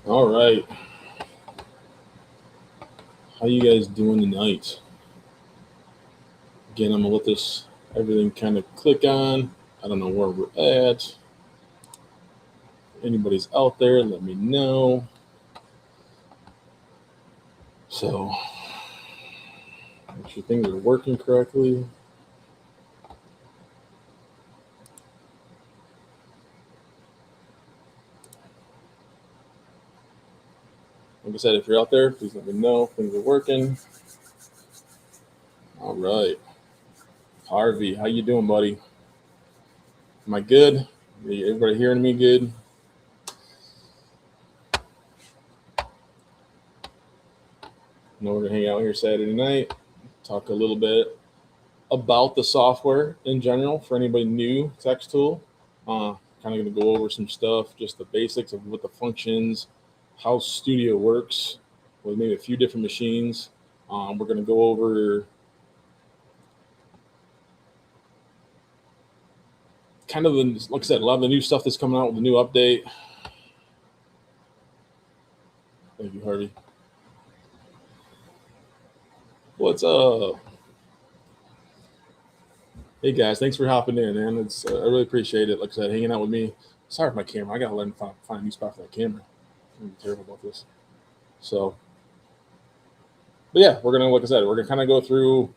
All right. How you guys doing tonight? Again, I'm gonna let this everything kind of click on. I don't know where we're at. Anybody's out there, let me know. So, make sure things are working correctly. Like I said, if you're out there, please let me know things are working. All right, Harvey, how you doing, buddy? Am I good? Everybody hearing me good? Know we're gonna hang out here Saturday night, talk a little bit about the software in general for anybody new to xTool. Kind of going to go over some stuff, just the basics of what the functions, how Studio works with maybe a few different machines. We're going to go over kind of the, like I said, a lot of the new stuff that's coming out with the new update. Thank you, Harvey. What's up? Hey guys, thanks for hopping in, man. It's I really appreciate it. Like I said, hanging out with me. Sorry for my camera. I gotta learn to find a new spot for that camera. I'm terrible about this. So, but yeah, we're gonna, like I said, we're gonna kind of go through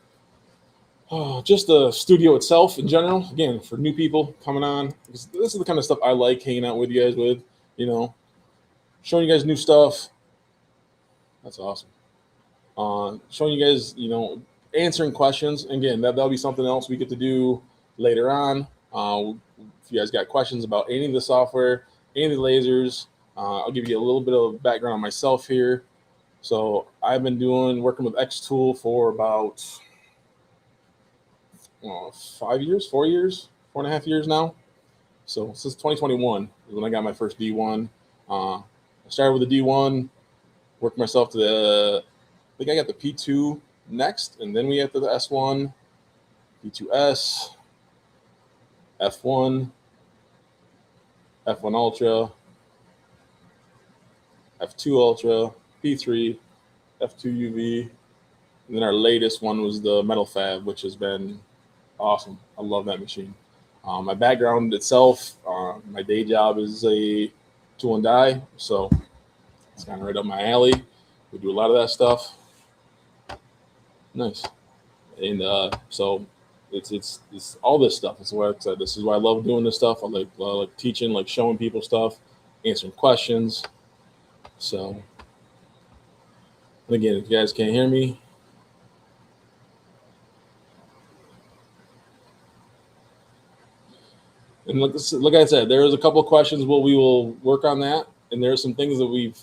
just the studio itself in general. Again, for new people coming on, because this is the kind of stuff I like hanging out with you guys with. You know, showing you guys new stuff. That's awesome. Showing you guys, answering questions. Again, that'll be something else we get to do later on. If you guys got questions about any of the software, any of the lasers, I'll give you a little bit of background on myself here. So I've been working with xTool for about 5 years, 4 years, 4.5 years now. So since 2021 is when I got my first D1. I started with the D1, worked myself to I think I got the P2 next, and then we had to the S1, P2S, F1, F1 Ultra, F2 Ultra, P3, F2 UV, and then our latest one was the Metal Fab, which has been awesome. I love that machine. My background itself, my day job is a tool and die, so it's kind of right up my alley. We do a lot of that stuff. Nice, and so it's all this stuff. It's what I said. This is why I love doing this stuff. I like teaching, like showing people stuff, answering questions. So, and again, if you guys can't hear me, and like I said, there is a couple of questions. We will work on that, and there are some things that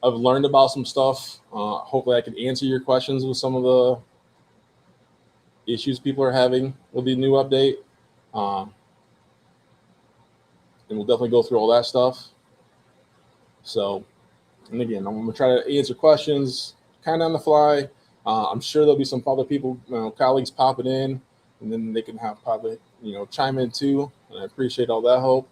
I've learned about some stuff. Hopefully, I can answer your questions with some of the issues people are having with the new update. Um, and we'll definitely go through all that stuff. So, and again, I'm going to try to answer questions kind of on the fly. I'm sure there'll be some other people, colleagues popping in, and then they can have probably, chime in too. And I appreciate all that help.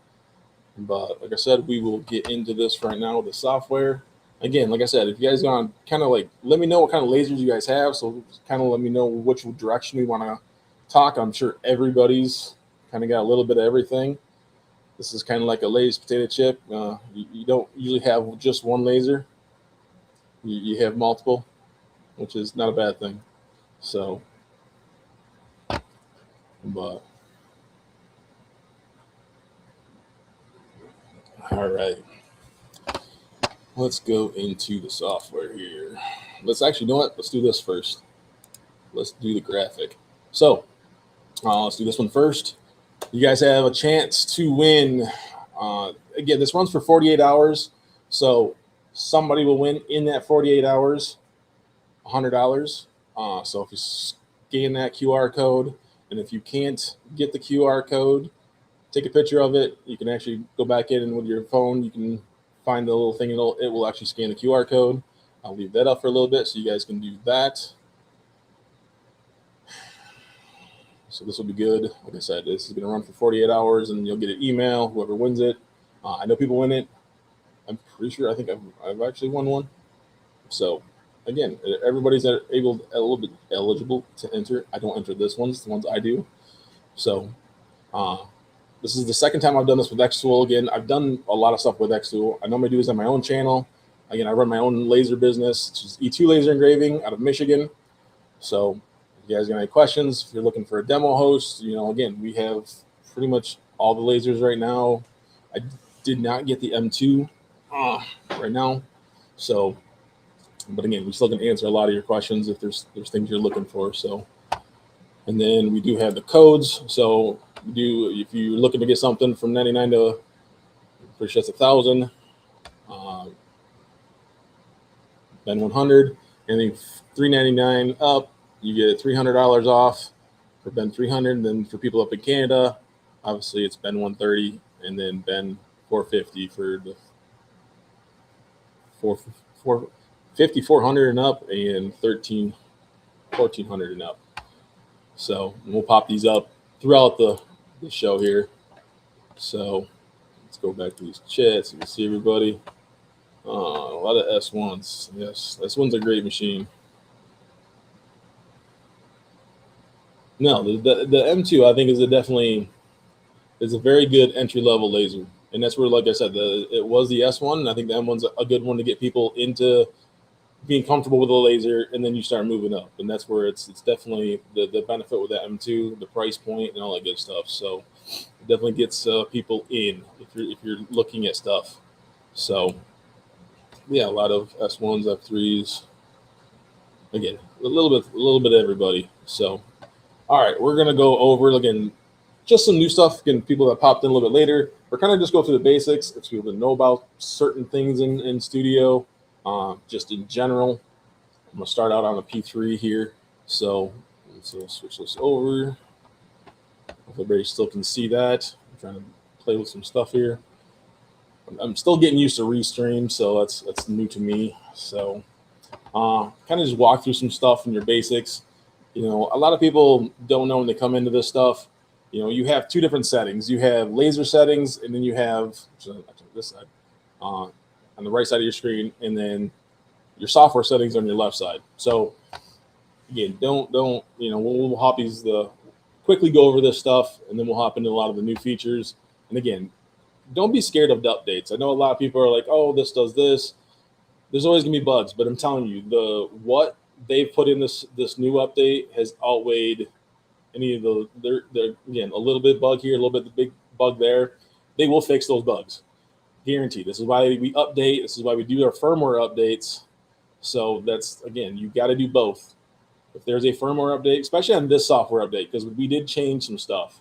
But like I said, we will get into this right now with the software. Again, like I said, if you guys want to kind of like let me know what kind of lasers you guys have, so kind of let me know which direction we want to talk. I'm sure everybody's kind of got a little bit of everything. This is kind of like a Lay's potato chip. You don't usually have just one laser. You have multiple, which is not a bad thing. So, but all right, let's go into the software here. Let's actually, you know what? Let's do this first. Let's do the graphic. So, let's do this one first. You guys have a chance to win. Again, this runs for 48 hours. So, somebody will win in that 48 hours $100. So, if you scan that QR code, and if you can't get the QR code, take a picture of it. You can actually go back in and with your phone, you can find the little thing. It will actually scan the QR code. I'll leave that up for a little bit so you guys can do that. So this will be good. Like I said, this is going to run for 48 hours, and you'll get an email, whoever wins it. I know people win it. I'm pretty sure. I think I've actually won one. So again, everybody's a little bit eligible to enter. I don't enter this ones, the ones I do. So uh, this is the second time I've done this with xTool. Again, I've done a lot of stuff with xTool. I normally do this on my own channel. Again, I run my own laser business, which is E2 Laser Engraving out of Michigan. So if you guys got any questions, if you're looking for a demo host, again, we have pretty much all the lasers right now. I did not get the M2 right now. So, but again, we still can answer a lot of your questions if there's things you're looking for. So, and then we do have the codes. So if you're looking to get something from 99 to, pretty sure it's 1,000, then 100, and then 399 up, you get $300 off for Ben 300. And then for people up in Canada, obviously it's Ben 130, and then Ben 450 for the 400 and up, and 1,400 and up. So we'll pop these up throughout the show here. So let's go back to these chats. You can see everybody. A lot of S1s. Yes, S1's a great machine. No, the M2 I think is a very good entry level laser, and that's where, like I said, it was the S1. And I think the M1's a good one to get people into being comfortable with the laser, and then you start moving up, and that's where it's definitely the benefit with that M2, the price point, and all that good stuff. So it definitely gets people in if you're looking at stuff. So yeah, a lot of S1s, F3s. Again, a little bit of everybody. So all right, we're gonna go over again just some new stuff. Again, people that popped in a little bit later. We're kind of just go through the basics. If people that know about certain things in studio, just in general. I'm gonna start out on a P3 here. So switch this over. If everybody still can see that. I'm trying to play with some stuff here. I'm still getting used to Restream, so that's new to me. So kind of just walk through some stuff in your basics. A lot of people don't know when they come into this stuff. You have two different settings. You have laser settings, and then you have this side on the right side of your screen, and then your software settings on your left side. So again, we'll hop quickly go over this stuff, and then we'll hop into a lot of the new features. And again, don't be scared of the updates. I know a lot of people are like, oh, this does this. There's always gonna be bugs, but I'm telling you, what they've put in this new update has outweighed any of they're again, a little bit bug here, a little bit the big bug there. They will fix those bugs. Guaranteed. This is why we update. This is why we do our firmware updates. So that's, again, you got to do both. If there's a firmware update, especially on this software update, because we did change some stuff,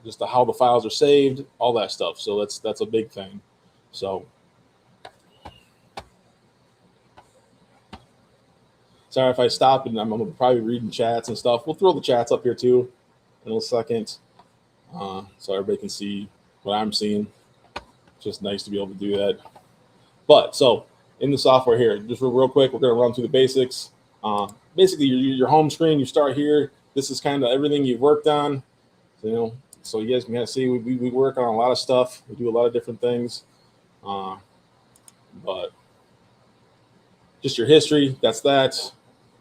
just to how the files are saved, all that stuff. So that's a big thing. So sorry if I stop, and I'm probably reading chats and stuff. We'll throw the chats up here too in a second, so everybody can see what I'm seeing. Just nice to be able to do that. But so in the software here, just real quick, we're going to run through the basics. Basically, your home screen, you start here. This is kind of everything you've worked on. So you guys can kind of see we work on a lot of stuff. We do a lot of different things. But just your history, that's that.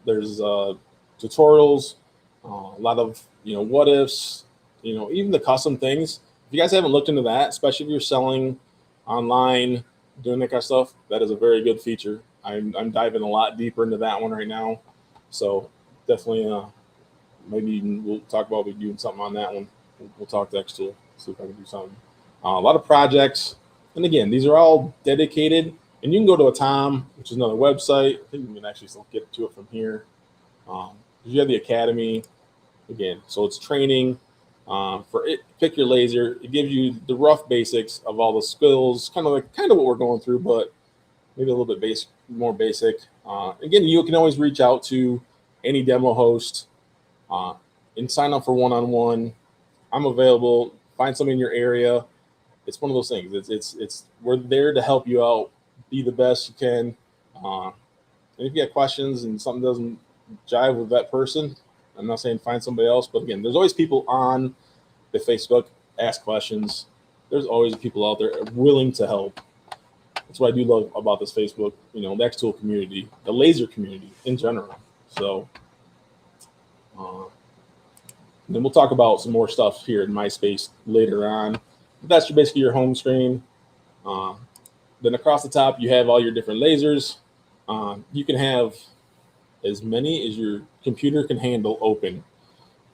There's tutorials, a lot of what ifs, even the custom things. If you guys haven't looked into that, especially if you're selling online, doing that kind of stuff, that is a very good feature. I'm diving a lot deeper into that one right now. So definitely, maybe we'll talk about doing something on that one. We'll talk to xTool, see if I can do something. A lot of projects, and again, these are all dedicated. And you can go to a Tom, which is another website. I think you can actually still get to it from here. You have the Academy again, so it's training. For it, pick your laser. It gives you the rough basics of all the skills, kind of what we're going through, but maybe a little bit more basic. Again, you can always reach out to any demo host and sign up for one-on-one. I'm available. Find somebody in your area. It's one of those things. It's we're there to help you out, be the best you can. And if you have questions and something doesn't jive with that person, I'm not saying find somebody else, but again, there's always people on the Facebook, ask questions. There's always people out there willing to help. That's what I do love about this Facebook, the xTool community, the laser community in general. So uh, then we'll talk about some more stuff here in MySpace later on. But that's basically your home screen. Uh, then across the top, you have all your different lasers. You can have as many as your computer can handle open,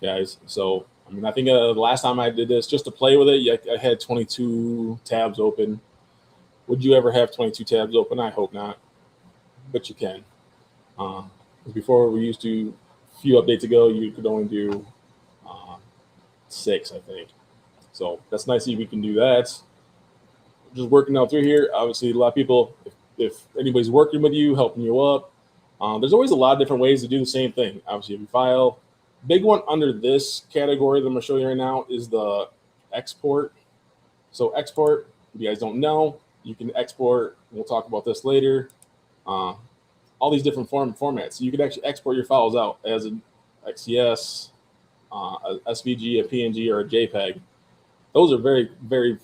guys. So, I mean, I think the last time I did this just to play with it, I had 22 tabs open. Would you ever have 22 tabs open? I hope not, but you can. Before we used to, a few updates ago, you could only do 6, I think. So that's nice that we can do that. Just working out through here. Obviously, a lot of people, if anybody's working with you, helping you up, there's always a lot of different ways to do the same thing. Obviously, if you file, big one under this category that I'm going to show you right now is the export. So export, if you guys don't know, you can export. We'll talk about this later. All these different formats. So you can actually export your files out as an XCS, a SVG, a PNG, or a JPEG. Those are very, very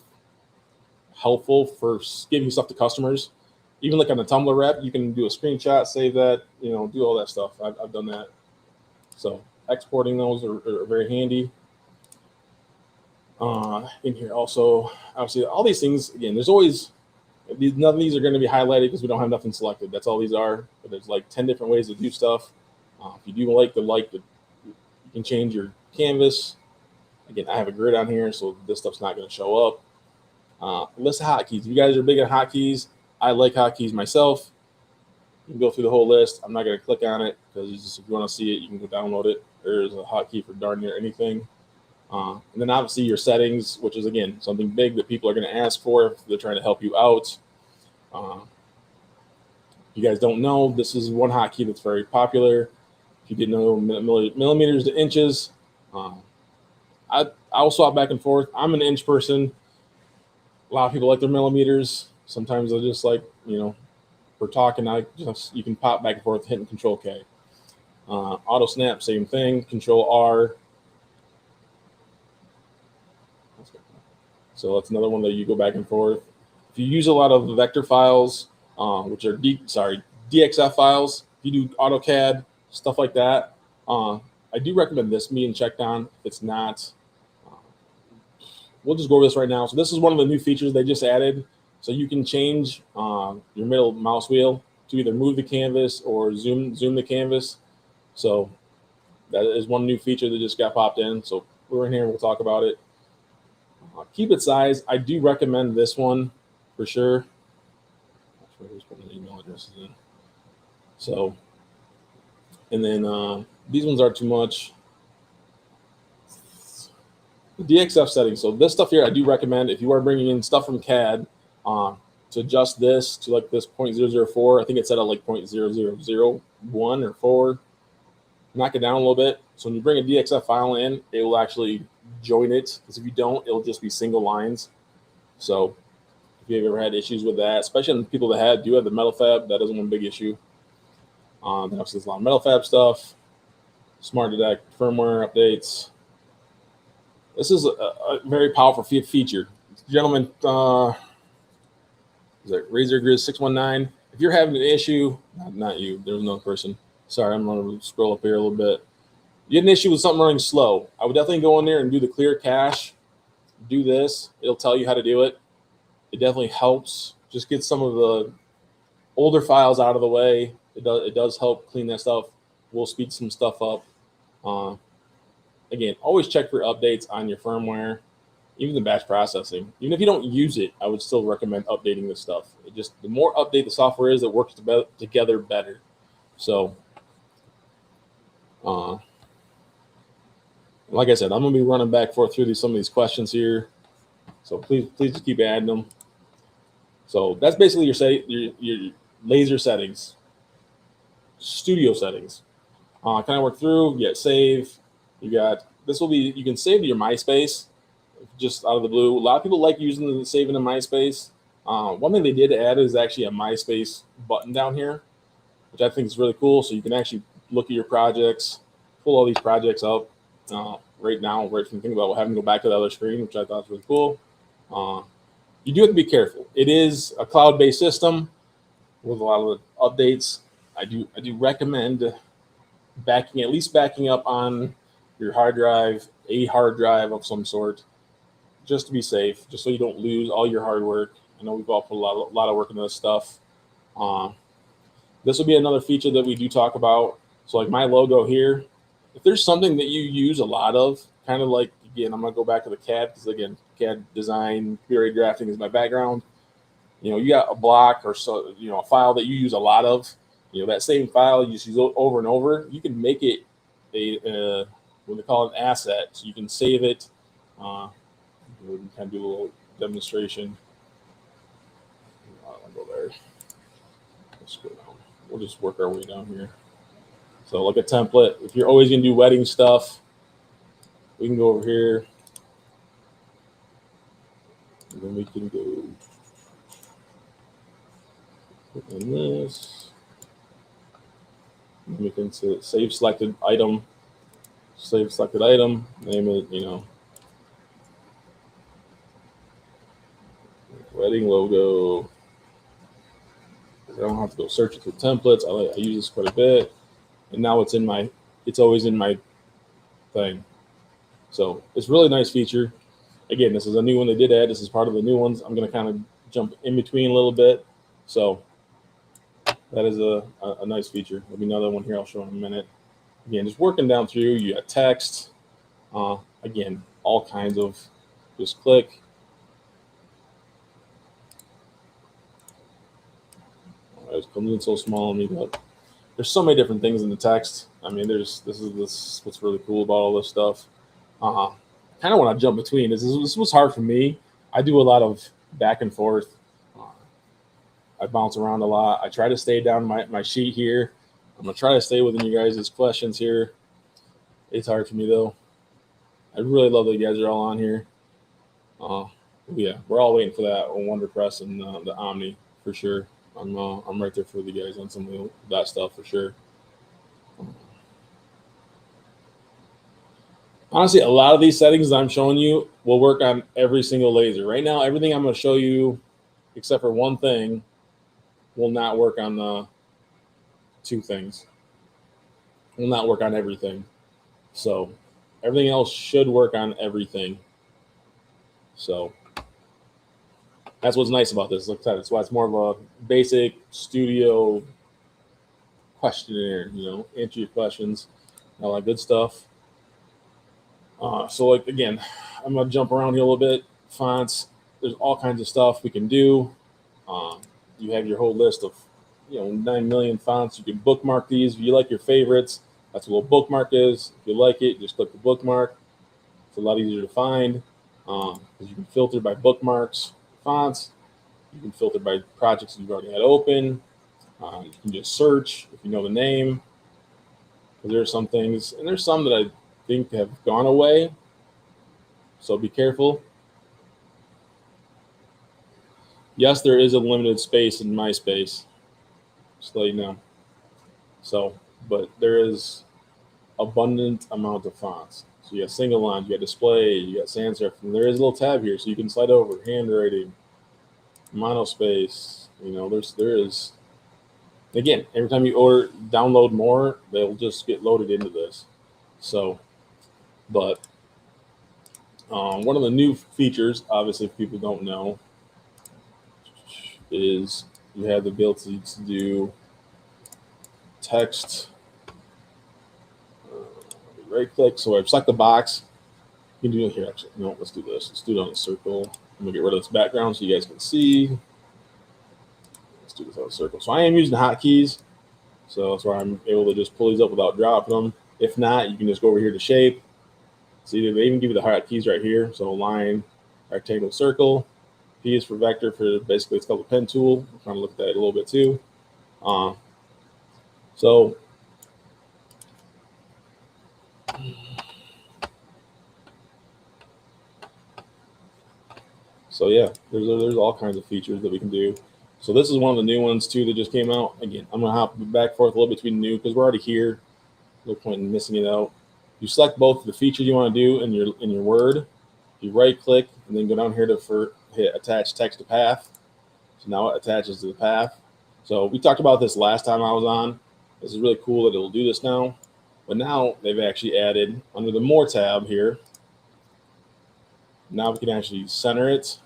helpful for giving stuff to customers. Even like on the Tumblr rep, you can do a screenshot, save that, do all that stuff. I've done that. So exporting those are very handy. In here also, obviously, all these things, again, there's always, none of these are going to be highlighted because we don't have nothing selected. That's all these are. But there's like 10 different ways to do stuff. If you do like you can change your canvas. Again, I have a grid on here, so this stuff's not going to show up. List of hotkeys. If you guys are big on hotkeys, I like hotkeys myself. You can go through the whole list. I'm not going to click on it because if you want to see it, you can go download it. There's a hotkey for darn near anything. And then obviously your settings, which is, again, something big that people are going to ask for if they're trying to help you out. If you guys don't know, this is one hotkey that's very popular. If you didn't know millimeters to inches, I'll swap back and forth. I'm an inch person. A lot of people like their millimeters. Sometimes they're just like, we're talking. You can pop back and forth hitting Control K. Auto snap, same thing. Control R. So that's another one that you go back and forth. If you use a lot of vector files, which are DXF files, if you do AutoCAD, stuff like that, I do recommend this being checked on. If it's not, we'll just go over this right now. So this is one of the new features they just added. So you can change your middle mouse wheel to either move the canvas or zoom the canvas. So that is one new feature that just got popped in. So we're in here and we'll talk about it. Keep it size. I do recommend this one for sure. Who's putting the email addresses in? So, and then these ones are too much. The DXF settings. So this stuff here, I do recommend if you are bringing in stuff from CAD to adjust this to like this 0.004. I think it's set at like 0.0001 or 4. Knock it down a little bit. So when you bring a DXF file in, it will actually join it, because if you don't, it'll just be single lines. So if you've ever had issues with that, especially on people that do have the metal fab, that is one big issue. Then obviously there's a lot of metal fab stuff, smart detect firmware updates. This is a very powerful feature. Gentlemen, is that Razor Grizz 619? If you're having an issue, not you, there's another person. Sorry, I'm going to scroll up here a little bit. You had an issue with something running slow, I would definitely go in there and do the clear cache. Do this. It'll tell you how to do it. It definitely helps. Just get some of the older files out of the way. It does help clean that stuff. We'll speed some stuff up. Again, always check for updates on your firmware, even the batch processing. Even if you don't use it, I would still recommend updating this stuff. The more update the software is, it works together better. So, like I said, I'm going to be running back and forth through some of these questions here. So please just keep adding them. So that's basically your laser settings, studio settings. Can I work through? Yeah, save. You can save to your MySpace just out of the blue. A lot of people like saving to MySpace. One thing they did add is actually a MySpace button down here, which I think is really cool. So you can actually look at your projects, pull all these projects up. Right now, where you can think about having to go back to the other screen, which I thought was really cool. you do have to be careful. It is a cloud-based system with a lot of the updates. I do recommend at least backing up on your hard drive, a hard drive of some sort, just to be safe, just so you don't lose all your hard work. I know we've all put a lot of work into this stuff. This will be another feature that we do talk about. So like my logo here, if there's something that you use a lot of, kind of like, again, I'm going to go back to the CAD because, again, CAD design, computer drafting is my background. You got a block or so, a file that you use a lot of, that same file you just use over and over, you can make it what they call an asset. So you can save it. We can kind of do a little demonstration. I'll go there. Let's go down. We'll just work our way down here. So like a template, if you're always going to do wedding stuff, we can go over here. And then we can go in this. And we can say save selected item. Save selected item. Name it, wedding logo. I don't have to go search it through templates. I use this quite a bit. And now it's always in my thing. So it's a really nice feature. Again, this is a new one they did add. This is part of the new ones. I'm going to kind of jump in between a little bit. So that is a nice feature. There'll be another one here I'll show in a minute. Again, just working down through, you got text. Again, all kinds of, just click. It's coming in so small on me, but there's so many different things in the text. I mean, this is what's really cool about all this stuff. Kind of want to jump between. This was hard for me. I do a lot of back and forth. I bounce around a lot. I try to stay down my sheet here. I'm going to try to stay within you guys' questions here. It's hard for me, though. I really love that you guys are all on here. Yeah, we're all waiting for that on WonderPress and the Omni for sure. I'm right there for you guys on some of that stuff for sure. Honestly, a lot of these settings that I'm showing you will work on every single laser. Right now, everything I'm going to show you, except for one thing, will not work on the two things. Will not work on everything. So everything else should work on everything. So that's what's nice about this. Like I said, that's why it's more of a basic studio questionnaire, answer your questions, all that good stuff. So like, again, I'm going to jump around here a little bit. Fonts, there's all kinds of stuff we can do. You have your whole list of, 9 million fonts. You can bookmark these. If you like your favorites, that's what a little bookmark is. If you like it, just click the bookmark. It's a lot easier to find because you can filter by bookmarks, fonts. You can filter by projects you've already had open. You can just search if you know the name. There are some things, and there's some that I think have gone away. So be careful. Yes, there is a limited space in MySpace, just to let you know. So, but there is abundant amount of fonts. So you got single lines, you got display, you got sans serif, and there is a little tab here, so you can slide over handwriting, monospace. There is. Again, every time you download more, they'll just get loaded into this. So, but one of the new features, obviously, if people don't know, is you have the ability to do text. Right click. So I select the box. You can do it here. Actually, no, let's do this. Let's do it on a circle. I'm gonna get rid of this background so you guys can see. Let's do this on a circle. So I am using hotkeys. So that's why I'm able to just pull these up without dropping them. If not, you can just go over here to shape. See, they even give you the hotkeys right here. So line, rectangle, circle. P is for vector. For basically, it's called the pen tool. I'm trying to look at that a little bit too. So yeah, there's all kinds of features that we can do. So this is one of the new ones too that just came out. Again, I'm gonna hop back and forth a little between new because we're already here. No point in missing it out. You select both the features you want to do in your Word. You right click and then go down here to for hit attach text to path. So now it attaches to the path. So we talked about this last time I was on. This is really cool that it'll do this now. But now they've actually added under the More tab here. Now we can actually center it,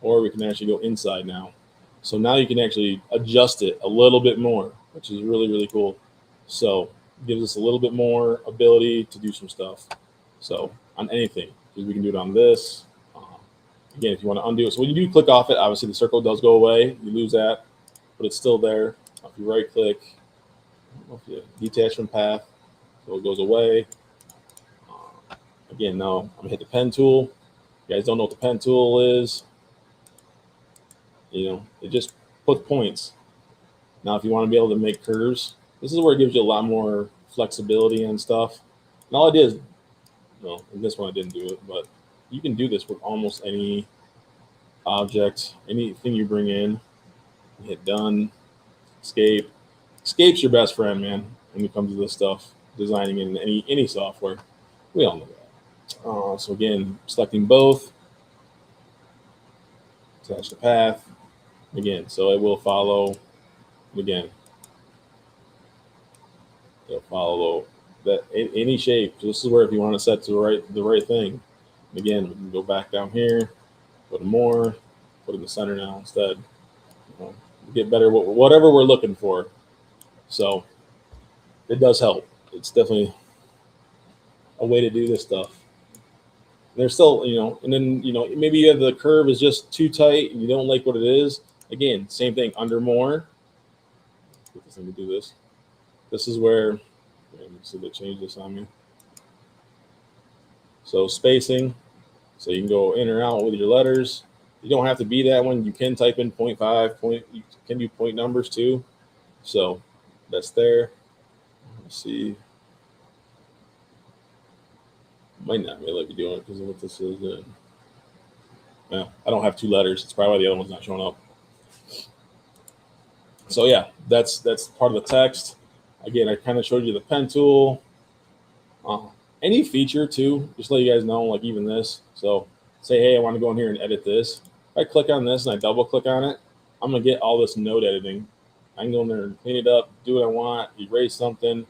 or we can actually go inside now. So now you can actually adjust it a little bit more, which is really, really cool. So it gives us a little bit more ability to do some stuff. So on anything, because we can do it on this. Again, if you want to undo it. So when you do click off it, obviously the circle does go away. You lose that, but it's still there. If you right click, detach from path, so it goes away. Again, now I'm gonna hit the pen tool. You guys don't know what the pen tool is. It just puts points. Now, if you want to be able to make curves, this is where it gives you a lot more flexibility and stuff. And all I did is, well, in this one I didn't do it, but you can do this with almost any object, anything you bring in. Hit done, escape. Escape's your best friend, man, when it comes to this stuff, designing in any software. We all know that. So again, selecting both, attach the path. Again, so it will follow. Again, it'll follow that any shape. So this is where if you want to set to the right thing. Again, we can go back down here, go to more, put it in the center now instead. Get better whatever we're looking for. So it does help. It's definitely a way to do this stuff. There's still, and then, maybe you have the curve is just too tight and you don't like what it is. Again, same thing under more. Get this thing to do this. This is where, let me see if they change this on me. So spacing, so you can go in or out with your letters. You don't have to be that one. You can type in 0.5, you can do point numbers too. So that's there. Let's see. Might not really let me do it because of what this is. Yeah, I don't have two letters. It's probably why the other one's not showing up. So yeah, that's part of the text. Again, I kind of showed you the pen tool. Any feature too, just let you guys know, like even this. So say, hey, I want to go in here and edit this. If I click on this and I double click on it, I'm gonna get all this node editing. I can go in there and clean it up, do what I want, erase something.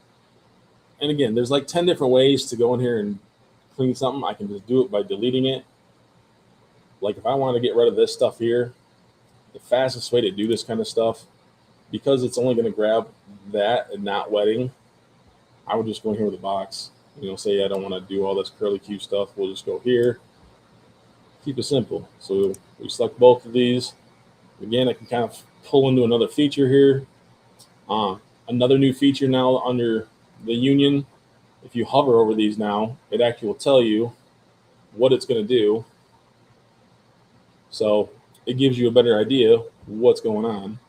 And again, there's like 10 different ways to go in here and clean something. I can just do it by deleting it. Like if I want to get rid of this stuff here, the fastest way to do this kind of stuff, because it's only going to grab that and not wetting, I would just go in here with a box. Say I don't want to do all this curly Q stuff. We'll just go here. Keep it simple. So we select both of these. Again, I can kind of pull into another feature here. Another new feature now under the union. If you hover over these now, it actually will tell you what it's going to do. So it gives you a better idea what's going on.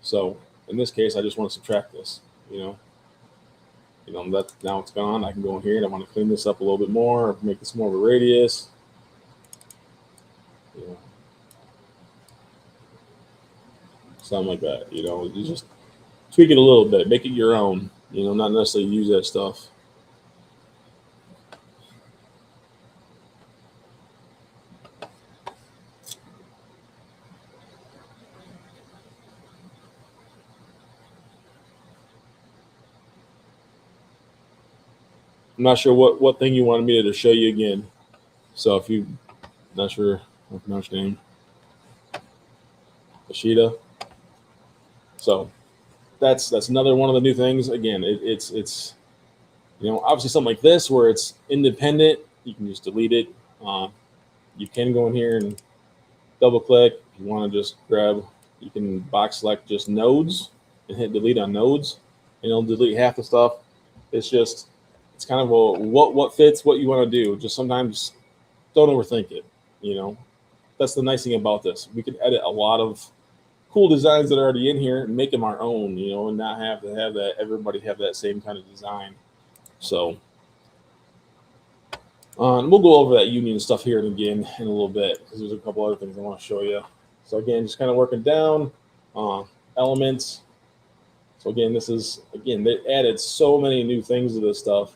So in this case, I just want to subtract this, that now it's gone. I can go in here and I want to clean this up a little bit more, or make this more of a radius. Something like that, you just tweak it a little bit, make it your own, not necessarily use that stuff. I'm not sure what thing you wanted me to show you again. So if you're not sure, I'll pronounce your name. Ashita. So that's another one of the new things. Again, it's obviously something like this where it's independent. You can just delete it. You can go in here and double click. If you want to just grab, you can box select just nodes and hit delete on nodes, and it'll delete half the stuff. It's kind of what fits what you want to do. Just sometimes don't overthink it. That's the nice thing about this. We can edit a lot of cool designs that are already in here and make them our own, and not have to have that everybody have that same kind of design. So we'll go over that union stuff here again in a little bit, because there's a couple other things I want to show you. So again, just kind of working down elements. So again, they added so many new things to this stuff.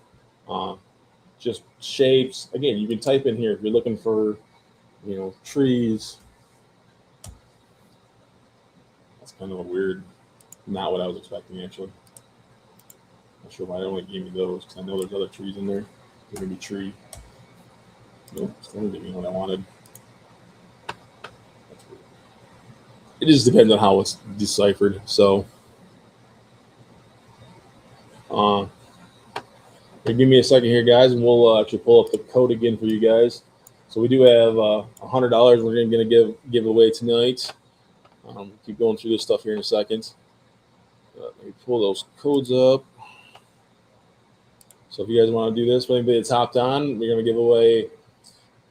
Just shapes. Again, you can type in here if you're looking for trees. That's kind of a weird, not what I was expecting actually. Not sure why they only gave me those because I know there's other trees in there. There's gonna be tree. Nope, still didn't give me what I wanted. That's weird. It just depends on how it's deciphered. So, uh, give me a second here, guys, and we'll actually pull up the code again for you guys. So we do have $100 we're going to give away tonight. Keep going through this stuff here in a second. Let me pull those codes up. So if you guys want to do this, for anybody that's hopped on, we're going to give away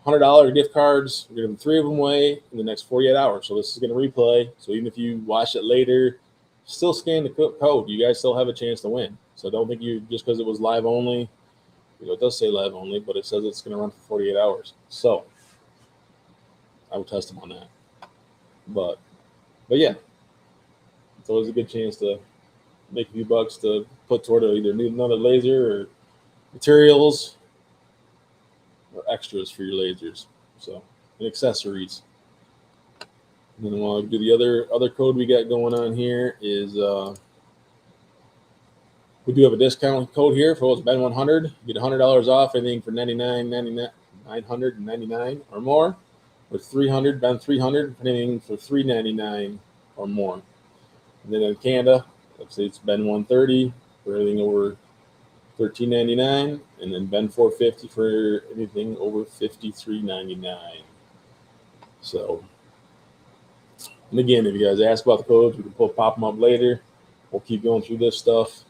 $100 gift cards. We're going to give 3 of them away in the next 48 hours. So this is going to replay. So even if you watch it later, still scan the code. You guys still have a chance to win. So don't think you just because it was live only. It does say live only, but it says it's going to run for 48 hours. So I will test them on that. But yeah, it's always a good chance to make a few bucks to put toward either another laser or materials or extras for your lasers. So and accessories. And then we'll do the other code we got going on here is we do have a discount code here for what's Ben100. You get $100 off anything for $999 or more. With 300, Ben300, anything for $399 or more. And then in Canada, let's say it's Ben130 for anything over $13.99, and then Ben450 for anything over $53.99. So, and again, if you guys ask about the codes, we can pop them up later. We'll keep going through this stuff.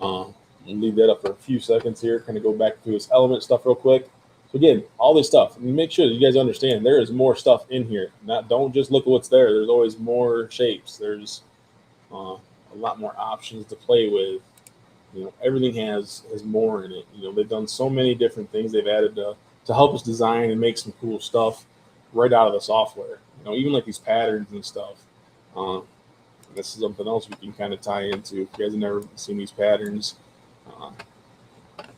We'll leave that up for a few seconds here. Kind of go back through this element stuff real quick. So again, all this stuff. And make sure that you guys understand there is more stuff in here. Don't just look at what's there. There's always more shapes. There's a lot more options to play with. Everything has more in it. They've done so many different things they've added to help us design and make some cool stuff right out of the software. Even like these patterns and stuff. This is something else we can kind of tie into. If you guys have never seen these patterns,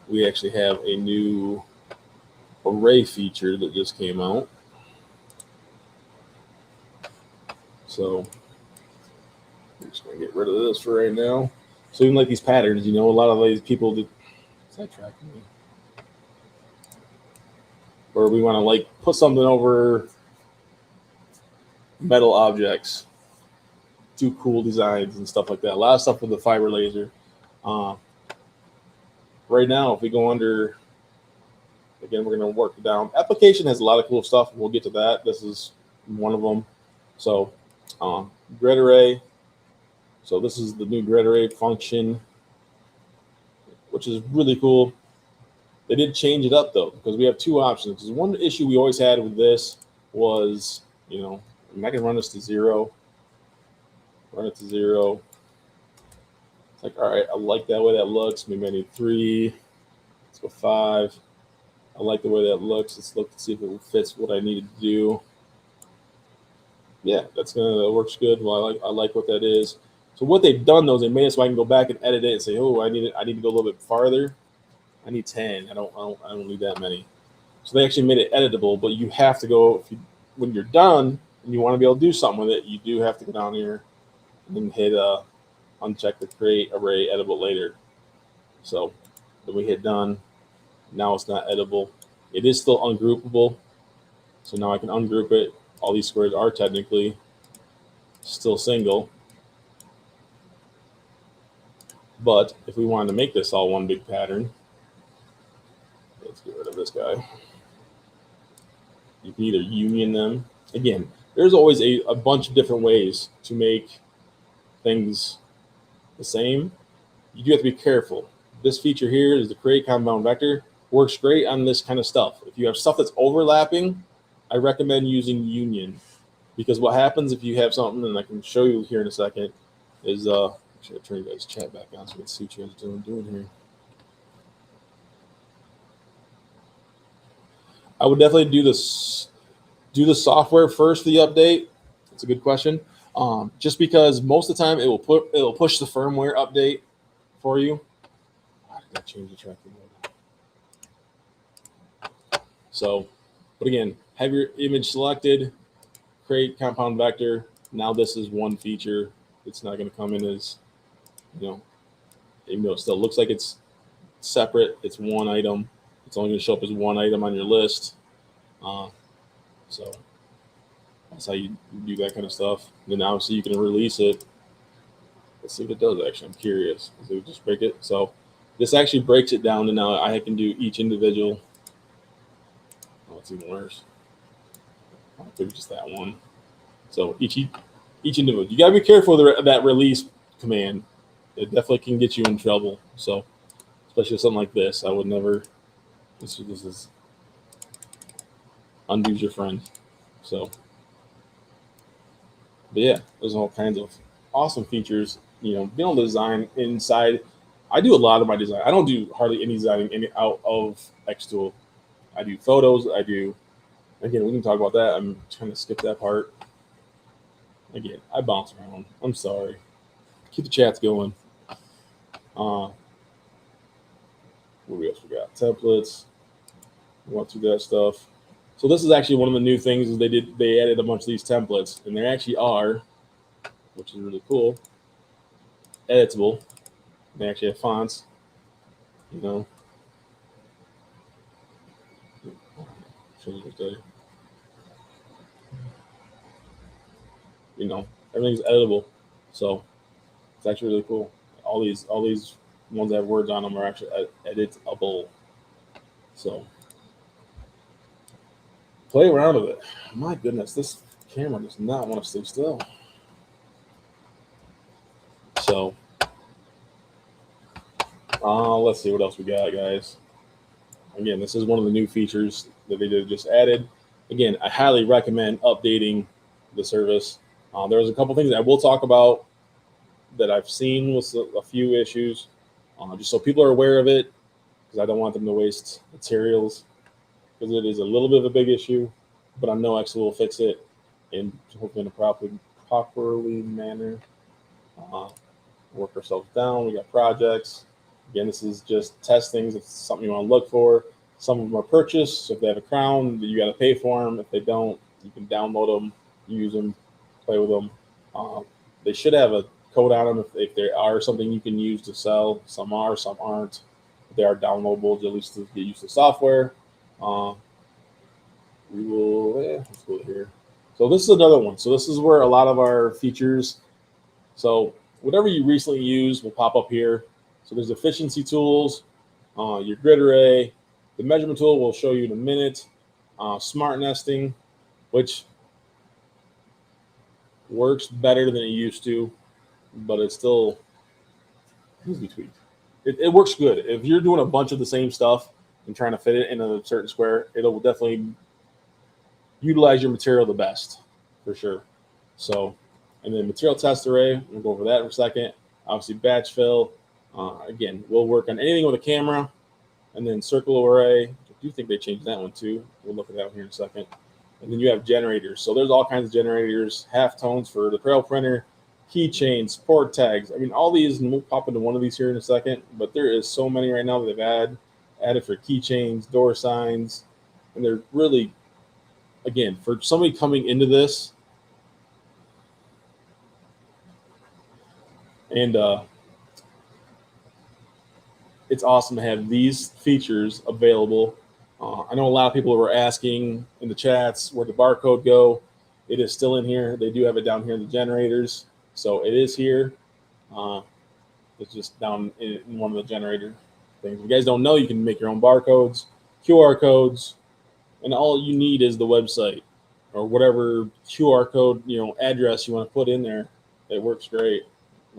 we actually have a new array feature that just came out. So I'm just going to get rid of this for right now. So even like these patterns, a lot of these people that is that tracking me? Or we want to like put something over metal objects, do cool designs and stuff like that. A lot of stuff with the fiber laser. Right now, if we go under, again, we're going to work it down. Application has a lot of cool stuff. We'll get to that. This is one of them. So grid array. So this is the new grid array function, which is really cool. They did change it up though, because we have 2 options. Because one issue we always had with this was, I can run this to 0. Run it to 0. It's like, all right, I like that way that looks. Maybe I need 3. Let's go 5. I like the way that looks. Let's look to see if it fits what I needed to do. Yeah, that works good. Well, I like what that is. So what they've done though is they made it so I can go back and edit it and say, oh, I need to go a little bit farther. I need 10. I don't need that many. So they actually made it editable, but you have to go when you're done and you want to be able to do something with it, you do have to go down here and then hit uncheck the create array editable later. So then we hit done. Now it's not editable. It is still ungroupable. So now I can ungroup it. All these squares are technically still single. But if we wanted to make this all one big pattern, let's get rid of this guy. You can either union them. Again, there's always a bunch of different ways to make things the same. You do have to be careful. This feature here is the create compound vector. Works great on this kind of stuff. If you have stuff that's overlapping, I recommend using union, because what happens if you have something, and I can show you here in a second, is actually I'll turn you guys chat back on so we can see what you guys are doing here. I would definitely do the software first for the update. That's a good question. Just because most of the time it will push the firmware update for you. I got to change the tracking mode. So, but again, have your image selected, create compound vector. Now this is one feature. It's not going to come in as, even though it still looks like it's separate, it's one item. It's only going to show up as one item on your list. So that's how you do that kind of stuff. Then obviously you can release it. Let's see what it does actually. I'm curious. Does it just break it? So this actually breaks it down, and now I can do each individual. Oh, it's even worse. Maybe just that one. So each individual. You gotta be careful with that release command. It definitely can get you in trouble. So especially with something like this, I would never. This is undo's your friend. So, but yeah, there's all kinds of awesome features. Being able to design inside. I do a lot of my design. I don't do hardly any designing out of xTool. I do photos. Again, we can talk about that. I'm trying to skip that part. Again, I bounce around. I'm sorry. Keep the chats going. What else we got? Templates. We went through that stuff. So this is actually one of the new things is they added a bunch of these templates, and they actually are, which is really cool, editable. They actually have fonts. Everything's editable. So it's actually really cool. All these ones that have words on them are actually editable. So play around with it. My goodness, this camera does not want to stay still. So let's see what else we got, guys. Again, this is one of the new features that they just added. Again, I highly recommend updating the service. There's a couple things I will talk about that I've seen with a few issues, just so people are aware of it, because I don't want them to waste materials, because it is a little bit of a big issue, but I know xTool will fix it and hopefully in a properly manner. Work ourselves down. We got projects. Again, this is just test things. If it's something you want to look for. Some of them are purchased. So if they have a crown, you got to pay for them. If they don't, you can download them, use them, play with them. They should have a code on them if they are something you can use to sell. Some are, some aren't. They are downloadable, at least to get used to software. We will, let's go here. So this is another one. So this is where a lot of our features. So whatever you recently used will pop up here. So there's efficiency tools, your grid array. The measurement tool will show you in a minute. Smart nesting, which works better than it used to, but it still needs to be tweaked. It works good. If you're doing a bunch of the same stuff and trying to fit it in a certain square, it'll definitely utilize your material the best, for sure. So, and then material test array, we'll go over that in a second. Obviously, batch fill. Again, we'll work on anything with a camera. And then circle array. I do think they changed that one too. We'll look at that one here in a second. And then you have generators. So there's all kinds of generators, half tones for the trail printer, keychains, port tags. I mean, all these, and we'll pop into one of these here in a second, but there is so many right now that they've added for keychains, door signs, and they're really, again, for somebody coming into this, and it's awesome to have these features available. I know a lot of people were asking in the chats where the barcode go. It is still in here. They do have it down here in the generators. So it is here. It's just down in one of the generator things. If you guys don't know, you can make your own barcodes, QR codes, and all you need is the website or whatever QR code, address you want to put in there. It works great.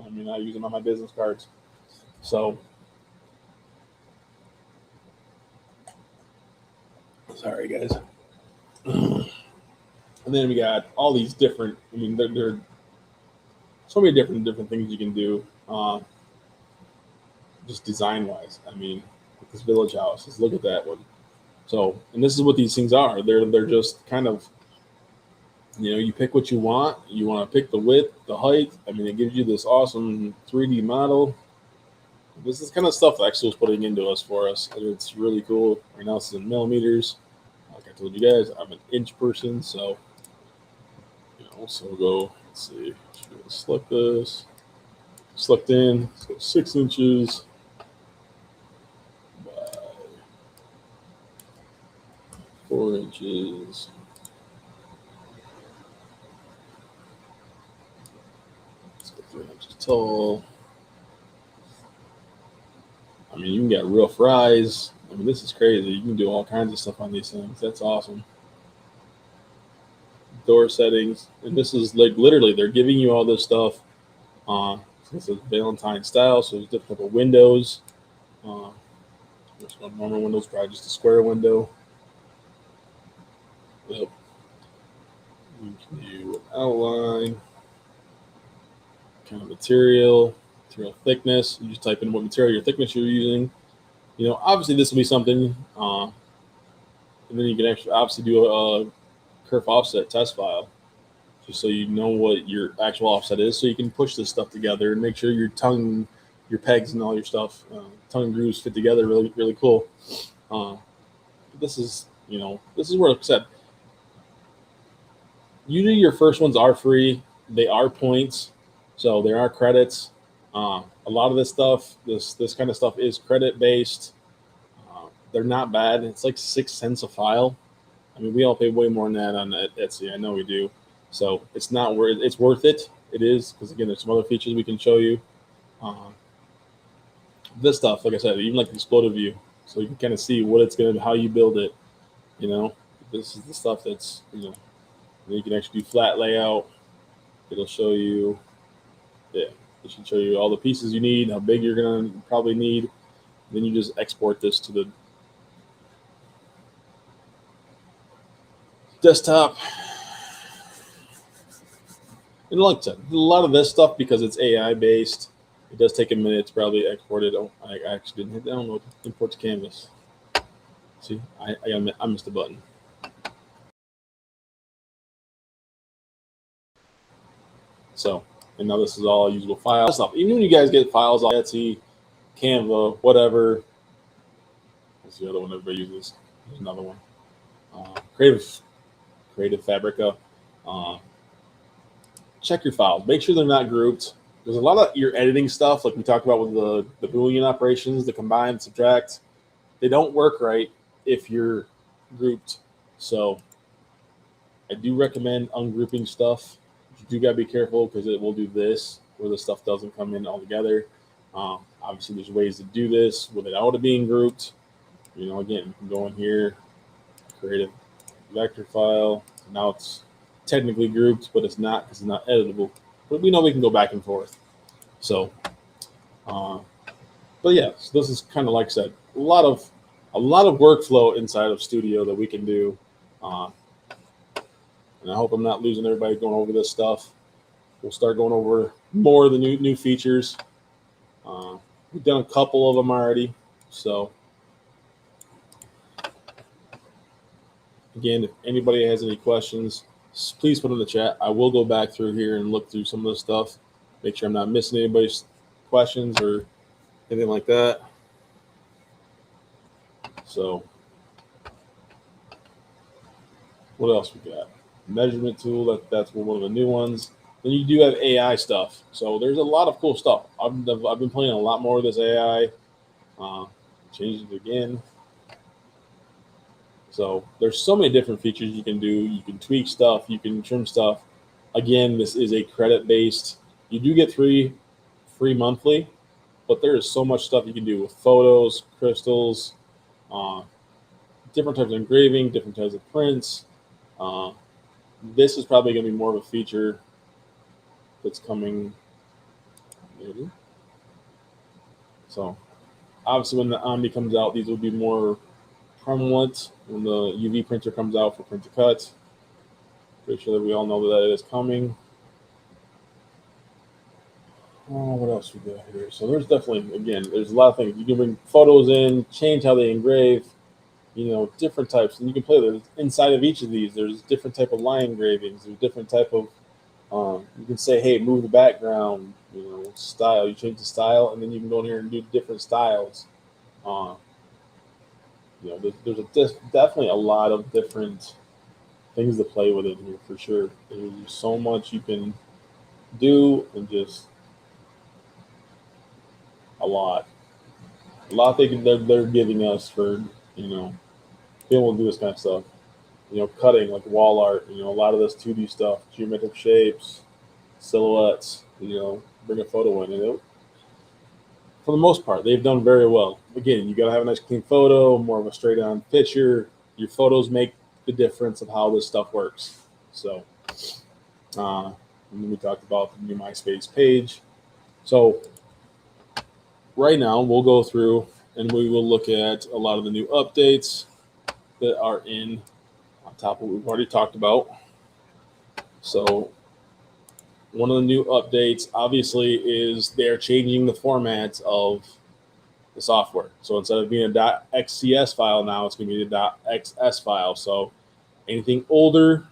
I mean, I use them on my business cards. So, sorry, guys. And then we got all these different, there are so many different things you can do, just design-wise. I mean, with this village house, let's look at that one. So, and this is what these things are. They're just kind of, you pick what you want. You want to pick the width, the height. I mean, it gives you this awesome 3D model. This is kind of stuff that xTool's putting into us for us. And it's really cool. Right now it's in millimeters. Like I told you guys I'm an inch person, so so we'll go. Let's see. Should we select this? Select in. So 6 inches by 4 inches. Let's go 3 inches tall. I mean, you can get real fries. I mean, this is crazy. You can do all kinds of stuff on these things. That's awesome. Door settings, and this is like literally they're giving you all this stuff. This is Valentine style, so there's different type of windows. There's no normal windows, probably just a square window. Yep. You can do an outline, kind of material thickness. You just type in what material or thickness you're using. Obviously this will be something, and then you can actually obviously do a kerf offset test file, just so you know what your actual offset is, so you can push this stuff together and make sure your tongue, your pegs, and all your stuff, tongue and grooves fit together really, really cool. This is where it's at. Usually your first ones are free. They are points, so there are credits. A lot of this stuff, this kind of stuff is credit based. They're not bad. It's like 6 cents a file. I mean, we all pay way more than that on Etsy. I know we do. So it's not worth. It's worth it. It is, because again, there's some other features we can show you. This stuff, like I said, even like the exploded view, so you can kind of see what it's gonna, how you build it. This is the stuff that's you can actually do flat layout. It'll show you. Yeah, it should show you all the pieces you need, how big you're gonna probably need. Then you just export this to the desktop. And like I said, a lot of this stuff, because it's AI based, it does take a minute to probably export it. Oh, I actually didn't hit download. Import to canvas. See, I missed a button. So, and now this is all usable file stuff. Even when you guys get files on Etsy, Canva, whatever. What's the other one everybody uses? There's another one. Creative Fabrica. Check your files. Make sure they're not grouped. There's a lot of your editing stuff, like we talked about with the Boolean operations, the combine, subtract. They don't work right if you're grouped. So I do recommend ungrouping stuff. You do got to be careful, because it will do this where the stuff doesn't come in all together. Obviously, there's ways to do this without it being grouped. Again, you can go in here, create a vector file. Now it's technically grouped, but it's not, because it's not editable. But we know we can go back and forth. So, but yeah, so this is kind of, like I said, a lot of workflow inside of Studio that we can do. And I hope I'm not losing everybody going over this stuff. We'll start going over more of the new features. We've done a couple of them already. So again, if anybody has any questions, please put them in the chat. I will go back through here and look through some of the stuff, make sure I'm not missing anybody's questions or anything like that. So what else we got? Measurement tool, that's one of the new ones. Then you do have AI stuff. So there's a lot of cool stuff. I've been playing a lot more of this AI. Changed it again. So there's so many different features you can do. You can tweak stuff. You can trim stuff. Again, this is a credit-based. You do get free monthly, but there is so much stuff you can do with photos, crystals, different types of engraving, different types of prints. This is probably going to be more of a feature that's coming, maybe. So obviously when the Omni comes out, these will be more prevalent when the UV printer comes out for print to cut. Pretty sure that we all know that it is coming. Oh, what else we got here? So there's definitely, again, there's a lot of things. You can bring photos in, change how they engrave, different types. And you can play with inside of each of these. There's different type of line engravings. There's different type of, you can say, hey, move the background, style. You change the style, and then you can go in here and do different styles. You know, there's definitely a lot of different things to play with it here for sure. There's so much you can do, and just a lot they're giving us for, you know, being able to do this kind of stuff. You know, cutting like wall art. You know, a lot of this 2D stuff, geometric shapes, silhouettes. You know, bring a photo in, and for the most part, they've done very well. Again, you got to have a nice clean photo, more of a straight on picture. Your photos make the difference of how this stuff works. So, and then we talked about the new MySpace page. So, right now, we'll go through and we will look at a lot of the new updates that are in on top of what we've already talked about. So, one of the new updates, obviously, is they're changing the formats of the software. So instead of being a .xcs file now, it's going to be the .xs file. So anything older,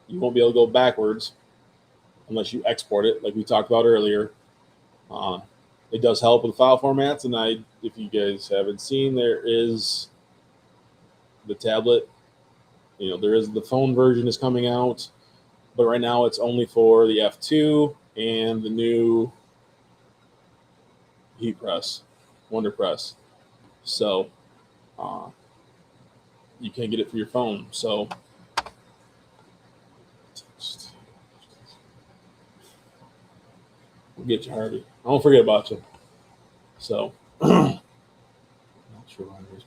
you won't be able to go backwards unless you export it, like we talked about earlier. Uh, it does help with file formats, and if you guys haven't seen, there is the tablet. You know, there is the phone version is coming out, but right now it's only for the F2 and the new heat press, Wonder Press. So uh, you can't get it for your phone. So we'll get you, Harvey. I won't forget about you. So not sure why there's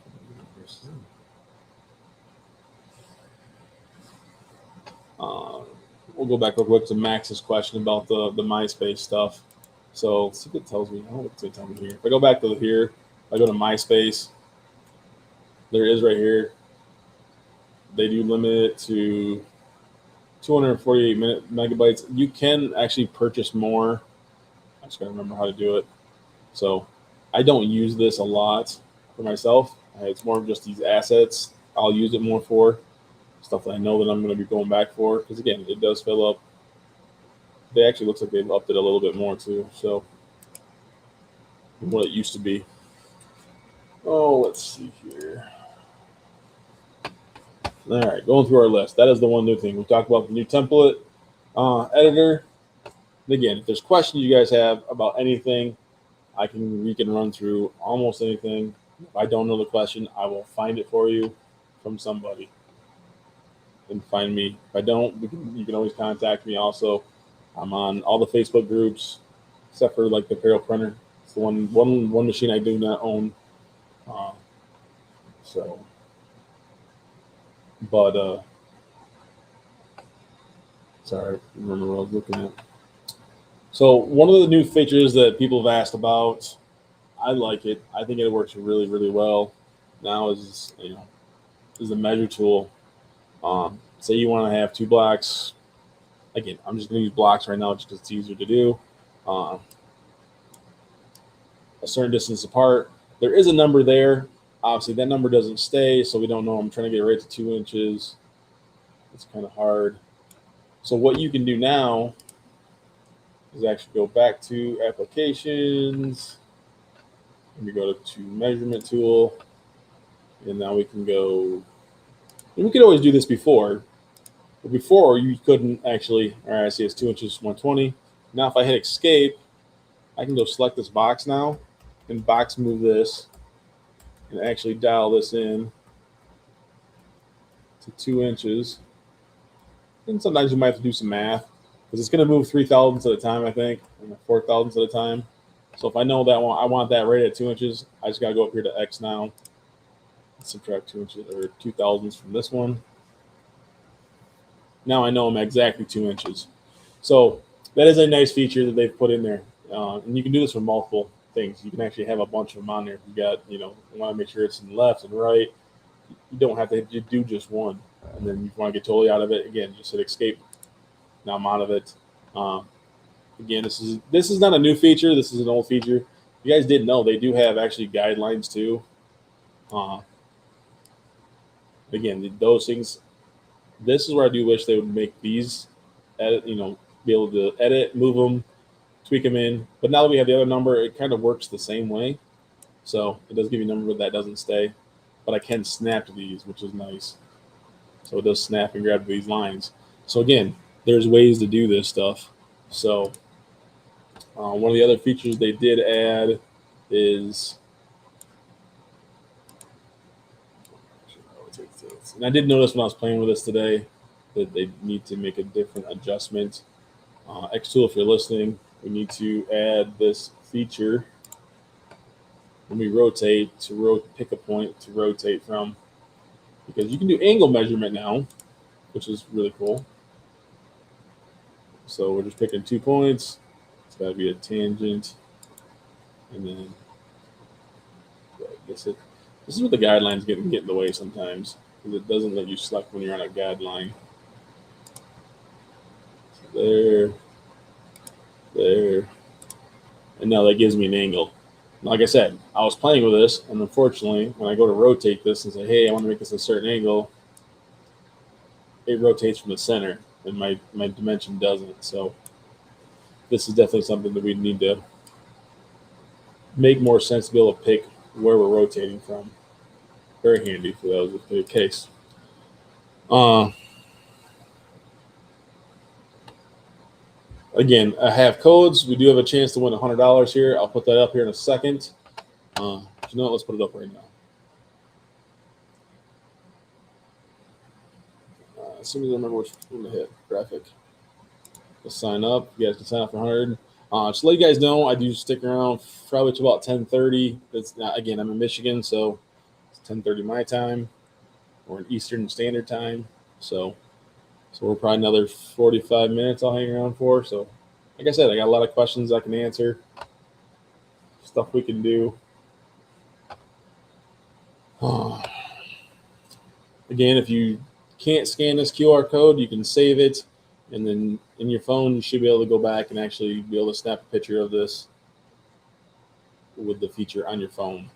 we'll go back real quick to Max's question about the MySpace stuff. So let's see if it tells me. I don't know what it's telling me here. If I go back to here, I go to MySpace. There is right here. They do limit it to 248 megabytes. You can actually purchase more. I just gotta remember how to do it. So I don't use this a lot for myself. It's more of just these assets. I'll use it more for stuff that I know that I'm going to be going back for. Because again, it does fill up. They actually looks like they've upped it a little bit more too. So what it used to be. Oh, let's see here. All right, going through our list. That is the one new thing. We talked about the new template editor. And again, if there's questions you guys have about anything, we can run through almost anything. If I don't know the question, I will find it for you from somebody and find me. If I don't, you can always contact me. Also, I'm on all the Facebook groups except for like the apparel printer. It's the one machine I do not own. So, but sorry, I remember what I was looking at. So one of the new features that people have asked about, I like it. I think it works really, really well. Now is the measure tool. Say you want to have two blocks. Again, I'm just going to use blocks right now just because it's easier to do. A certain distance apart. There is a number there. Obviously, that number doesn't stay, so we don't know. I'm trying to get it right to 2 inches. It's kind of hard. So what you can do now is actually go back to applications. And we go to measurement tool. And now we can go. And we could always do this before. But before, you couldn't actually. All right, I see it's 2 inches, 120. Now, if I hit escape, I can go select this box now and box move this and actually dial this in to 2 inches. And sometimes you might have to do some math because it's going to move 3 thousandths at a time, I think, and 4 thousandths at a time. So if I know that I want that right at 2 inches, I just got to go up here to X now. Subtract 2 inches or 2 thousandths from this one. Now I know I'm exactly 2 inches. So that is a nice feature that they've put in there. And you can do this for multiple things. You can actually have a bunch of them on there. You got, you want to make sure it's in left and right. You don't have to do just one. And then you want to get totally out of it. Again, just hit escape. Now I'm out of it. Again, this is not a new feature. This is an old feature. You guys didn't know they do have actually guidelines too. Again, those things. This is where I do wish they would make these edit. Be able to edit, move them, tweak them in. But now that we have the other number, it kind of works the same way. So it does give you a number, but that doesn't stay. but I can snap to these, which is nice. So it does snap and grab these lines. So again, there's ways to do this stuff. So one of the other features they did add is, and I did notice when I was playing with this today that they need to make a different adjustment. xTool, if you're listening, we need to add this feature when we rotate to pick a point to rotate from, because you can do angle measurement now, which is really cool. So we're just picking 2 points. It's got to be a tangent, and then this is what the guidelines get in the way sometimes, because it doesn't let you select when you're on a guideline. So there, and now that gives me an angle. Like I said, I was playing with this, and unfortunately, when I go to rotate this and say, hey, I want to make this a certain angle, it rotates from the center, and my dimension doesn't. So this is definitely something that we need to make more sense to be able to pick where we're rotating from. Very handy for those with the case. Again, I have codes. We do have a chance to win $100 here. I'll put that up here in a second. You know what? Let's put it up right now. As soon as I remember which one to hit, graphic. Let's sign up. You guys can sign up for 100. Just to let you guys know, I do stick around probably to about 10:30. That's not, again, I'm in Michigan, so it's 10:30 my time, or in Eastern Standard Time. So we're probably another 45 minutes I'll hang around for. So, like I said, I got a lot of questions I can answer, stuff we can do. Again, if you can't scan this QR code, you can save it, and then in your phone, you should be able to go back and actually be able to snap a picture of this with the feature on your phone.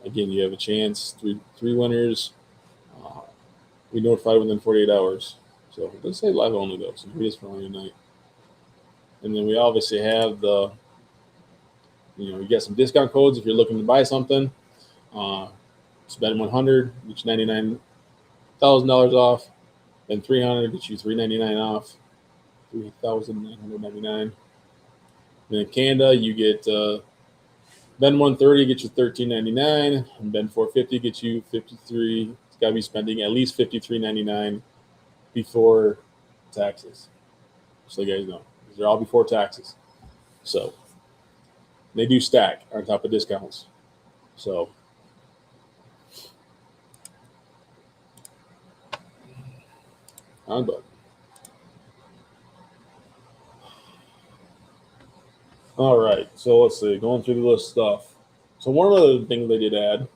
Again, you have a chance. Three winners. We notified within 48 hours. So it doesn't say live only though, so maybe it's for only tonight. And then we obviously have the, you get some discount codes if you're looking to buy something. Spend 100, get you $99,000 off. Then 300, get you $399 off. $3,999. Then in Canada, you get Ben 130 get you $13.99, and Ben 450 get you $53. It's got to be spending at least $53.99 before taxes. So you guys know, they're all before taxes. So they do stack on top of discounts. So on button. All right, so let's see. Going through the list of stuff. So one of the things they did add,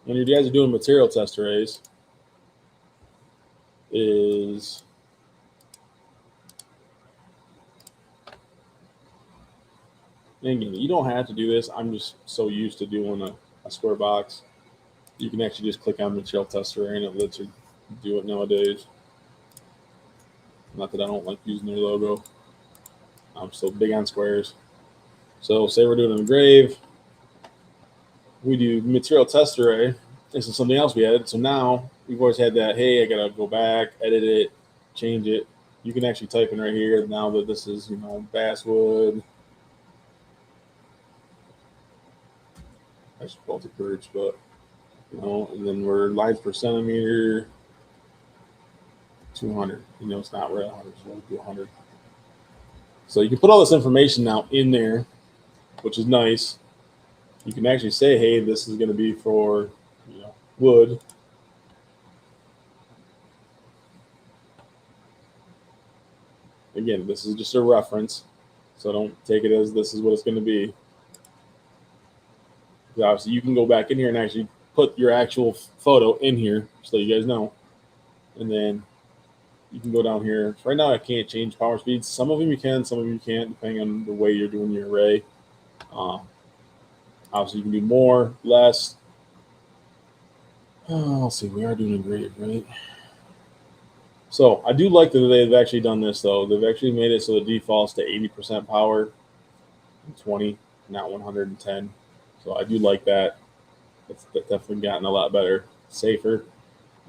when you guys are doing material test arrays, is again, you don't have to do this. I'm just so used to doing a square box. You can actually just click on material test array and it lets you do it nowadays. Not that I don't like using their logo. I'm so big on squares. So say we're doing an engrave. We do material test array. This is something else we added. So now we've always had that, hey, I got to go back, edit it, change it. You can actually type in right here now that this is, basswood. I should call it birch, but, and then we're lines per centimeter, 200. It's not right 100, so we'll do 100. So you can put all this information now in there, which is nice. You can actually say, hey, this is going to be for wood. Again, this is just a reference, so don't take it as this is what it's going to be. Obviously, you can go back in here and actually put your actual photo in here so you guys know. And then you can go down here. Right now, I can't change power speeds. Some of them you can, some of them you can't, depending on the way you're doing your array. Obviously, you can do more, less. Let's see, we are doing engrave, right? So I do like that they've actually done this, though. They've actually made it so it defaults to 80% power, and 20, not 110. So I do like that. It's definitely gotten a lot better, safer.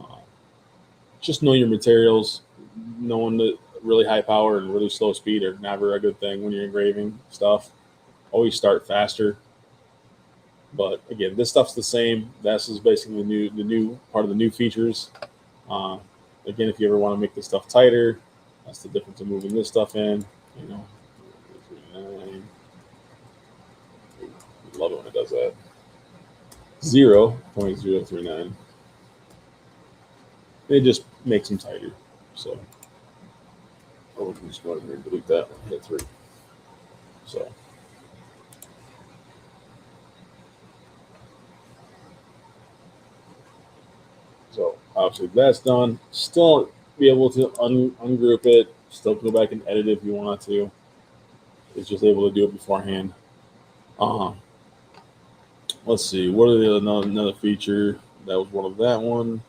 Uh, just know your materials. Knowing that really high power and really slow speed are never a good thing when you're engraving stuff. Always start faster. But again, this stuff's the same. This is basically the new part of the new features. Uh, again, if you ever want to make this stuff tighter, that's the difference of moving this stuff in. You know, love it when it does that. 0.039. It just makes them tighter. So, we can just go ahead and delete that one. Hit 3. So. So obviously that's done. Still be able to ungroup it. Still go back and edit it if you want to. It's just able to do it beforehand. Uh, let's see. What are the another feature? That was one of that one.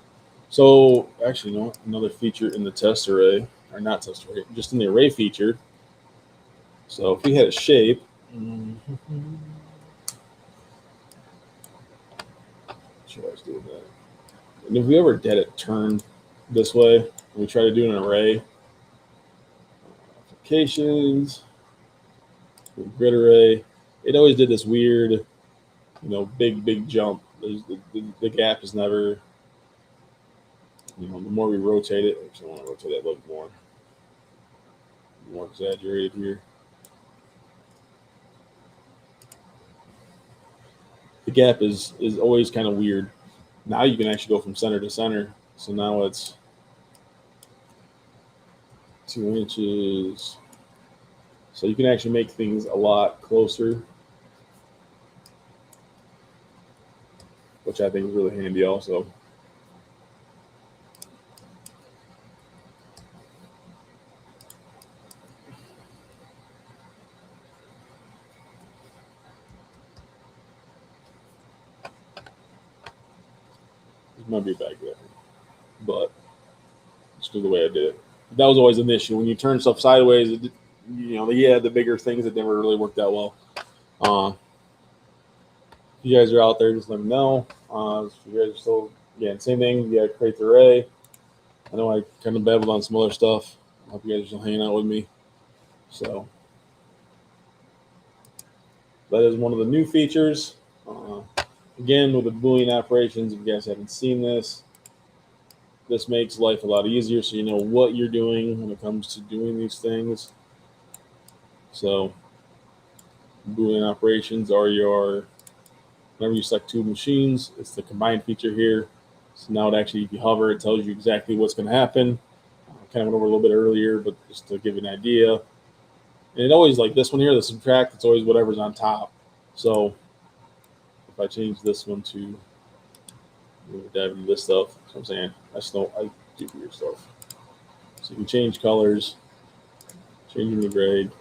So actually, no, another feature in the test array, or not test array, just in the array feature. So if we had a shape, sure I was doing that. And if we ever did it turned this way, we try to do an array, applications, grid array, it always did this weird, big jump. The gap is never, the more we rotate it, actually I want to rotate that a little bit more exaggerated here. The gap is always kind of weird. Now you can actually go from center to center. So now it's 2 inches. So you can actually make things a lot closer, which I think is really handy also. It might be back there, but just do the way I did it. That was always an issue. When you turn stuff sideways, the bigger things, it never really worked out well. If you guys are out there, just let me know. If you guys are still, again, same thing. You got to create the array. I know I kind of babbled on some other stuff. I hope you guys are still hanging out with me. So that is one of the new features. Again, with the Boolean operations, if you guys haven't seen this makes life a lot easier, so you know what you're doing when it comes to doing these things. So Boolean operations are whenever you select two machines, it's the combined feature here. So now it actually, if you hover, it tells you exactly what's going to happen. I kind of went over a little bit earlier, but just to give you an idea. And it always, like this one here, the subtract, it's always whatever's on top. So if I change this one to dive into this stuff, that's what I'm saying. I do weird stuff. So you can change colors, changing the grade.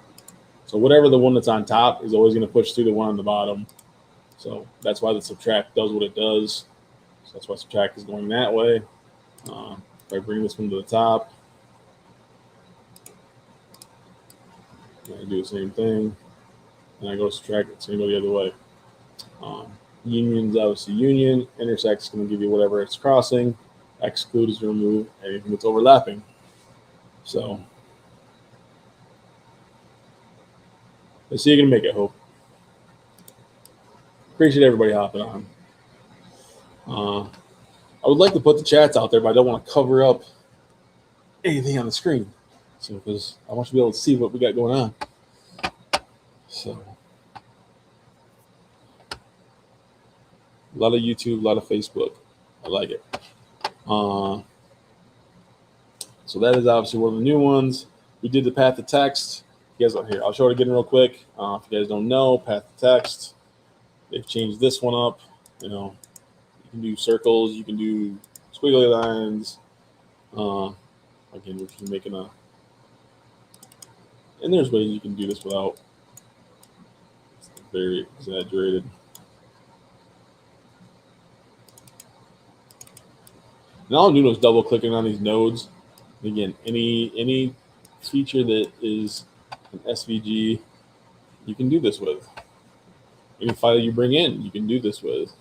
So whatever the one that's on top is always going to push through the one on the bottom. So that's why the subtract does what it does. So that's why subtract is going that way. If I bring this one to the top, I do the same thing, and I go subtract it, so you go the other way. Union is obviously union. Intersect is going to give you whatever it's crossing. Exclude is to remove anything that's overlapping. So let's see you can make it, Hope. Appreciate everybody hopping on. I would like to put the chats out there, but I don't want to cover up anything on the screen. So because I want you to be able to see what we got going on. So a lot of YouTube, a lot of Facebook. I like it. So that is obviously one of the new ones. We did the path to text. You guys, here, I'll show it again real quick. If you guys don't know, path to text, they've changed this one up. You can do circles, you can do squiggly lines. Again, if you're making and there's ways you can do this without. It's very exaggerated. And all I'm doing is double clicking on these nodes. Again, any feature that is an SVG, you can do this with. Any file you bring in, you can do this with.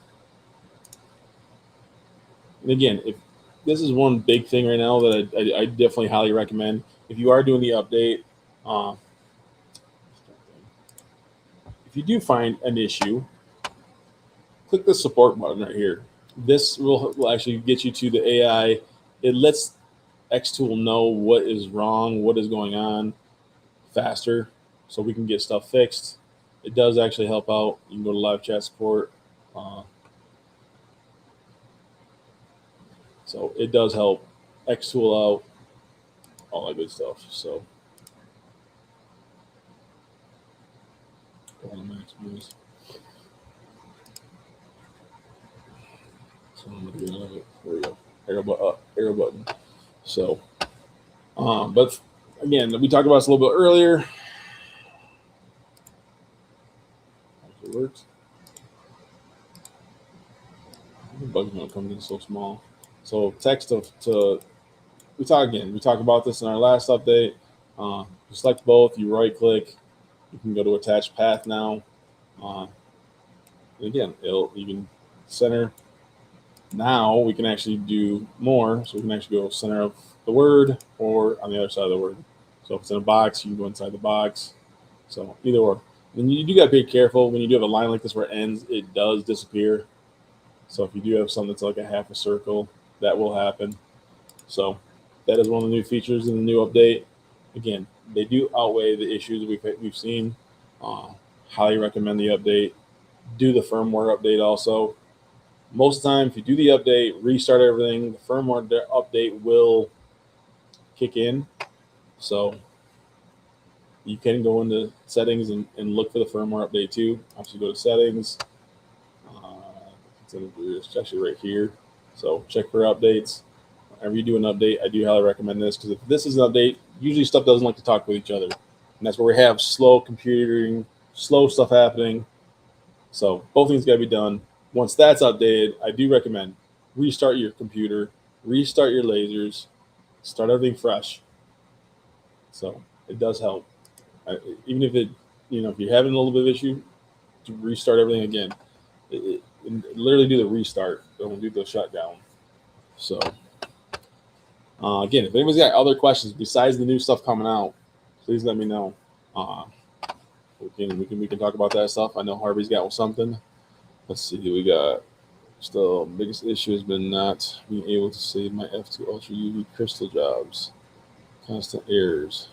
And again, if this is one big thing right now that I definitely highly recommend, if you are doing the update, uh, if you do find an issue, click the support button right here. This will actually get you to the AI. It lets xTool know what is wrong, what is going on faster, so we can get stuff fixed. It does actually help out. You can go to live chat support. Uh, so it does help xTool out, all that good stuff. So, so I'm gonna do another. There we go. Arrow button. So, but again, we talked about this a little bit earlier. It works. The bugs don't come in so small. So text to we talk about this in our last update. You select both. You right click. You can go to attach path now. And again, you can center. Now we can actually do more. So we can actually go center of the word or on the other side of the word. So if it's in a box, you can go inside the box. So either or. And you do got to be careful when you do have a line like this where it ends, it does disappear. So if you do have something that's like a half a circle, that will happen. So that is one of the new features in the new update. Again, they do outweigh the issues we've seen. Highly recommend the update. Do the firmware update also. Most of the time, if you do the update, restart everything, the firmware update will kick in. So you can go into settings and look for the firmware update too. Obviously, go to settings. It's actually right here. So check for updates. Whenever you do an update, I do highly recommend this, because if this is an update, usually stuff doesn't like to talk with each other. And that's where we have slow computing, slow stuff happening. So both things got to be done. Once that's updated, I do recommend restart your computer, restart your lasers, start everything fresh. So it does help. Even if if you're having a little bit of issue, to restart everything again. Literally do the restart. Don't do the shutdown. So again, if anybody's got other questions besides the new stuff coming out, please let me know. We can talk about that stuff. I know Harvey's got something. Let's see who we got. Still, biggest issue has been not being able to save my F2 Ultra UV crystal jobs. Constant errors.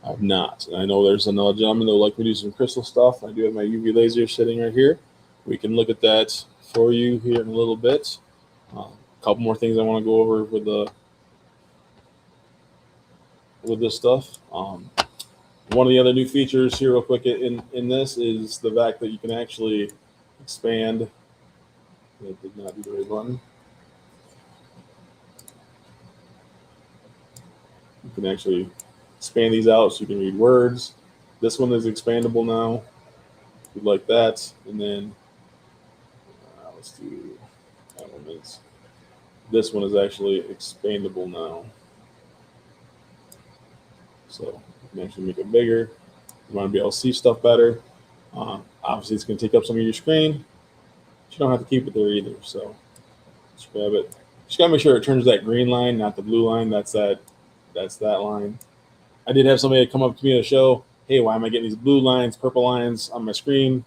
I've not. And I know there's another gentleman that would like me to do some crystal stuff. I do have my UV laser sitting right here. We can look at that for you here in a little bit. A couple more things I want to go over with this stuff. One of the other new features here real quick in this is the fact that you can actually expand. That did not be the right button. You can actually expand these out so you can read words. This one is expandable now. If you'd like that. And then let's do elements. This one is actually expandable now. So you can actually make it bigger. You want to be able to see stuff better. Obviously, it's going to take up some of your screen. But you don't have to keep it there either. So just grab it. Just got to make sure it turns that green line, not the blue line. That's that line. I did have somebody come up to me at a show. Hey, why am I getting these blue lines, purple lines on my screen?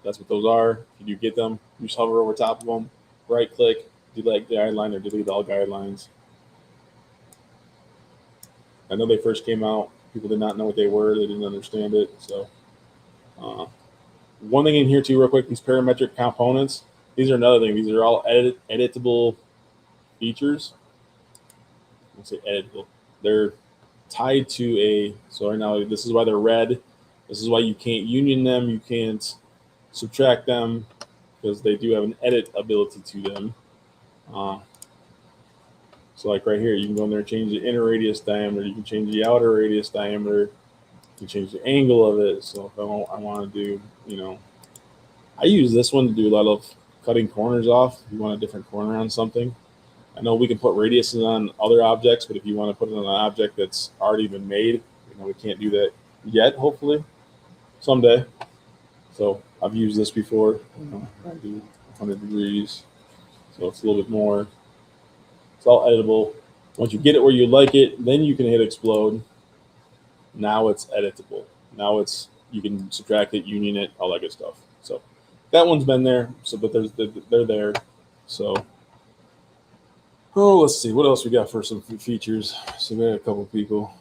That's what those are. If you do get them, you just hover over top of them, right click, delete guideline or delete all guidelines. I know they first came out. People did not know what they were. They didn't understand it. So one thing in here too, real quick, these parametric components, these are another thing. These are all editable features. Let's say editable. They're tied to so right now, this is why they're red. This is why you can't union them. You can't subtract them, because they do have an edit ability to them. So like right here, you can go in there and change the inner radius diameter. You can change the outer radius diameter. You can change the angle of it. So if I want to do, I use this one to do a lot of cutting corners off. If you want a different corner on something. I know we can put radiuses on other objects, but if you want to put it on an object that's already been made, we can't do that yet, hopefully. Someday. So I've used this before. I do 100 degrees, so it's a little bit more. It's all editable. Once you get it where you like it, then you can hit explode. Now it's editable. Now it's you can subtract it, union it, all that good stuff. So that one's been there. So but they're there. So let's see what else we got for some features. So we got a couple people.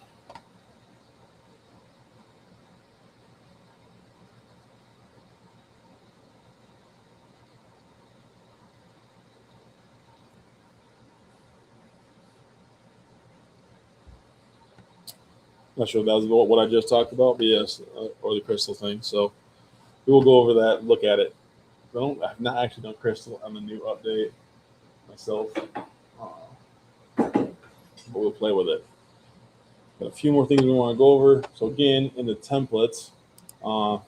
Not sure if that was what I just talked about, but yes, or the crystal thing. So we will go over that, look at it. I've not actually done crystal on the new update myself, but we'll play with it. Got a few more things we want to go over. So again, in the templates, so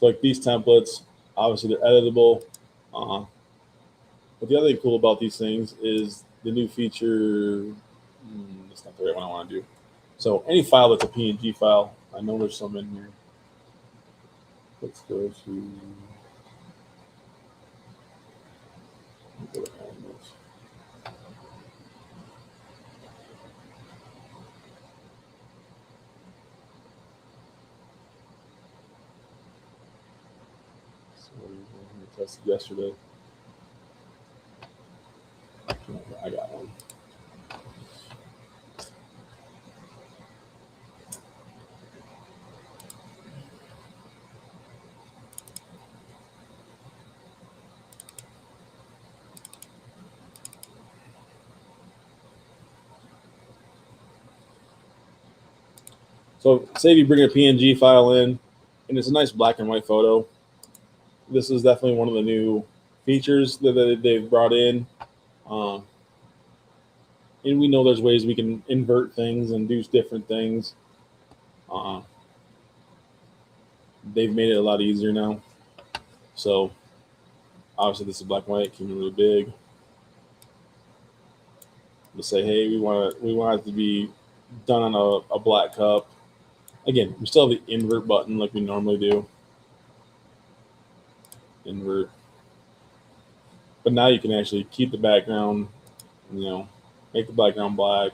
like these templates, obviously they're editable. But the other thing cool about these things is the new feature. That's not the right one I want to do. So any file that's a PNG file, I know there's some in here. Let's go to. We tested yesterday. I got one. So say if you bring a PNG file in, and it's a nice black and white photo. This is definitely one of the new features that they've brought in. And we know there's ways we can invert things and do different things. They've made it a lot easier now. So obviously this is black and white, can be really big. To say, hey, we want it to be done on a black cup. Again, we still have the invert button like we normally do. Invert. But now you can actually keep the background, make the background black.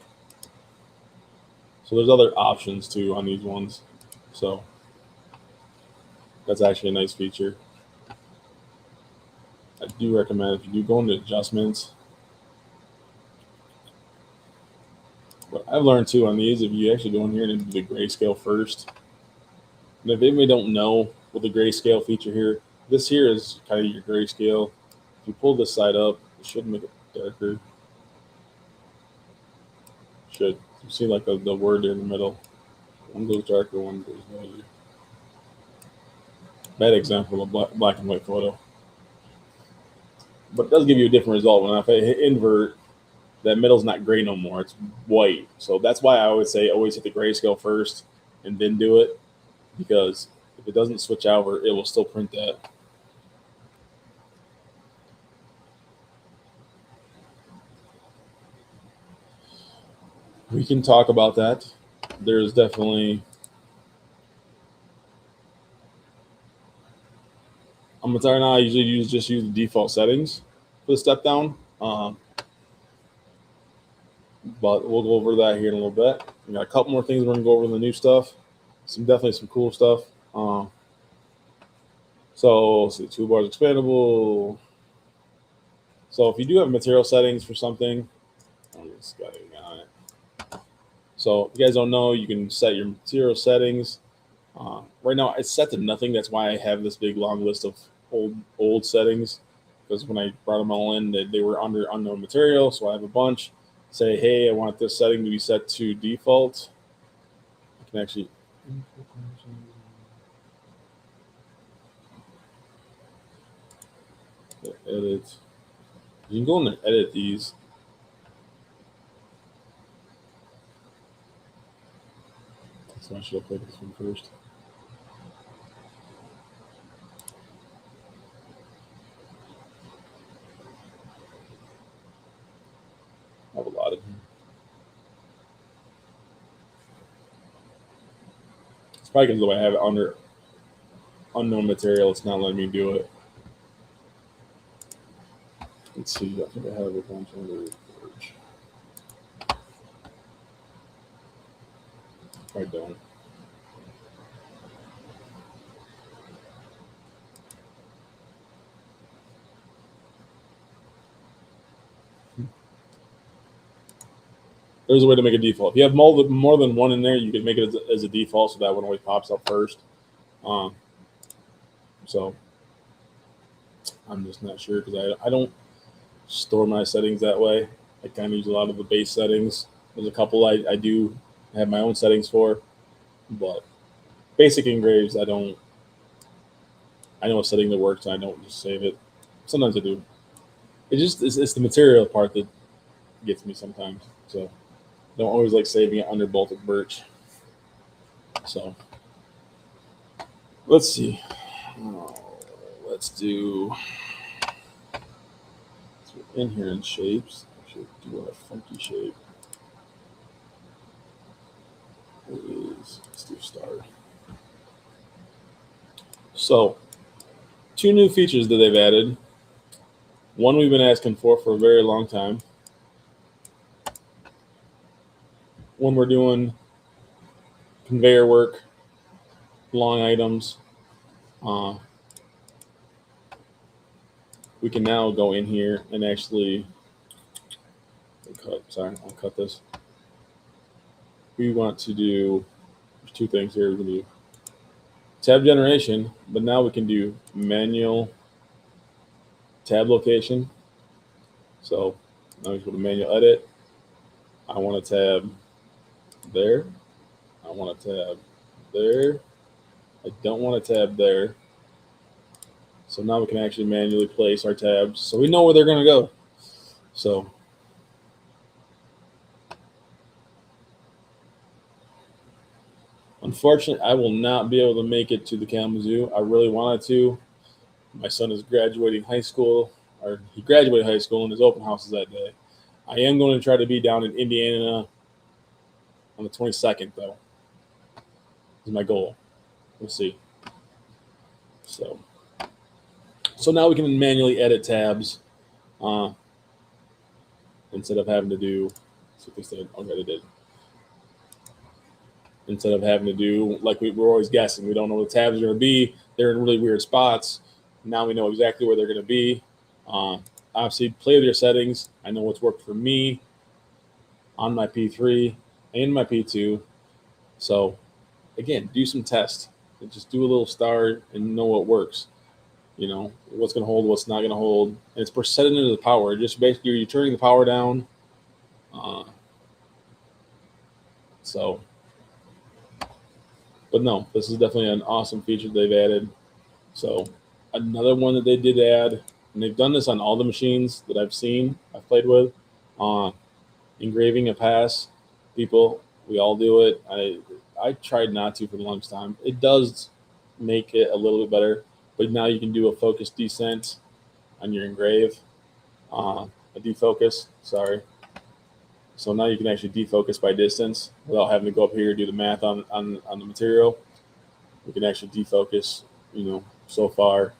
So there's other options too on these ones. So that's actually a nice feature. I do recommend if you do go into adjustments. What I've learned too on these, if you actually go in here and do the grayscale first, and if anybody don't know what the grayscale feature here, this here is kind of your grayscale. If you pull this side up, it should make it darker. Should you see like the word there in the middle? One goes darker, one goes lighter. Bad example of black and white photo, but it does give you a different result. When I hit invert, that middle's not gray no more; it's white. So that's why I always say always hit the grayscale first and then do it, because if it doesn't switch over, it will still print that. We can talk about that. There's definitely. I'm gonna tell you now. I usually just use the default settings for the step down, but we'll go over that here in a little bit. We got a couple more things we're gonna go over the new stuff. Definitely some cool stuff. So let's see, toolbars expandable. So if you do have material settings for something, so if you guys don't know, you can set your material settings. Right now, it's set to nothing. That's why I have this big long list of old settings. Because when I brought them all in, they were under unknown material. So I have a bunch. Say, hey, I want this setting to be set to default. I can actually edit. You can go in there, edit these. So I should have played this one first. I have a lot of them. It's probably because the way I have it under. unknown material. It's not letting me do it. Let's see. I think I have a bunch under storage. I don't. There's a way to make a default. If you have more than one in there, you can make it as a default, so that one always pops up first. So I'm just not sure because I don't store my settings that way. I kind of use a lot of the base settings. There's a couple I do have my own settings for, but basic engraves I don't. I know a setting that works. I don't just save it. Sometimes I do. It's the material part that gets me sometimes. So don't always like saving it under Baltic Birch. So let's see. Let's do in here in shapes. I should do a funky shape. Let's do star. So 2 new features that they've added. One we've been asking for a very long time. When we're doing conveyor work, long items, we can now go in here and actually I'll cut this. We want to do, there's 2 things here we can do. Tab generation, but now we can do manual tab location. So now we go to manual edit. I want a tab there. I want a tab there. I don't want a tab there. So now we can actually manually place our tabs so we know where they're going to go. So unfortunately, I will not be able to make it to the Kalamazoo. I really wanted to. My son is graduating high school, or he graduated high school, and his open house is that day. I am going to try to be down in Indiana on the 22nd, though. Is my goal. We'll see. So now we can manually edit tabs instead of having to do. That's what they said. Okay, they did. Instead of having to do like we're always guessing. We don't know where the tabs are going to be. They're in really weird spots. Now we know exactly where they're going to be. Obviously, play with your settings. I know what's worked for me on my P3 and my P2. So, again, do some tests. Just do a little star and know what works. You know, what's going to hold, what's not going to hold. And it's percentage of the power. Just basically, you're turning the power down. But no, this is definitely an awesome feature they've added. So another one that they did add, and they've done this on all the machines that I've seen, I've played with, engraving a pass. People, we all do it. I tried not to for the longest time. It does make it a little bit better, but now you can do a focus descent on your engrave, a defocus, sorry. So now you can actually defocus by distance without having to go up here and do the math on the material. We can actually defocus, so far.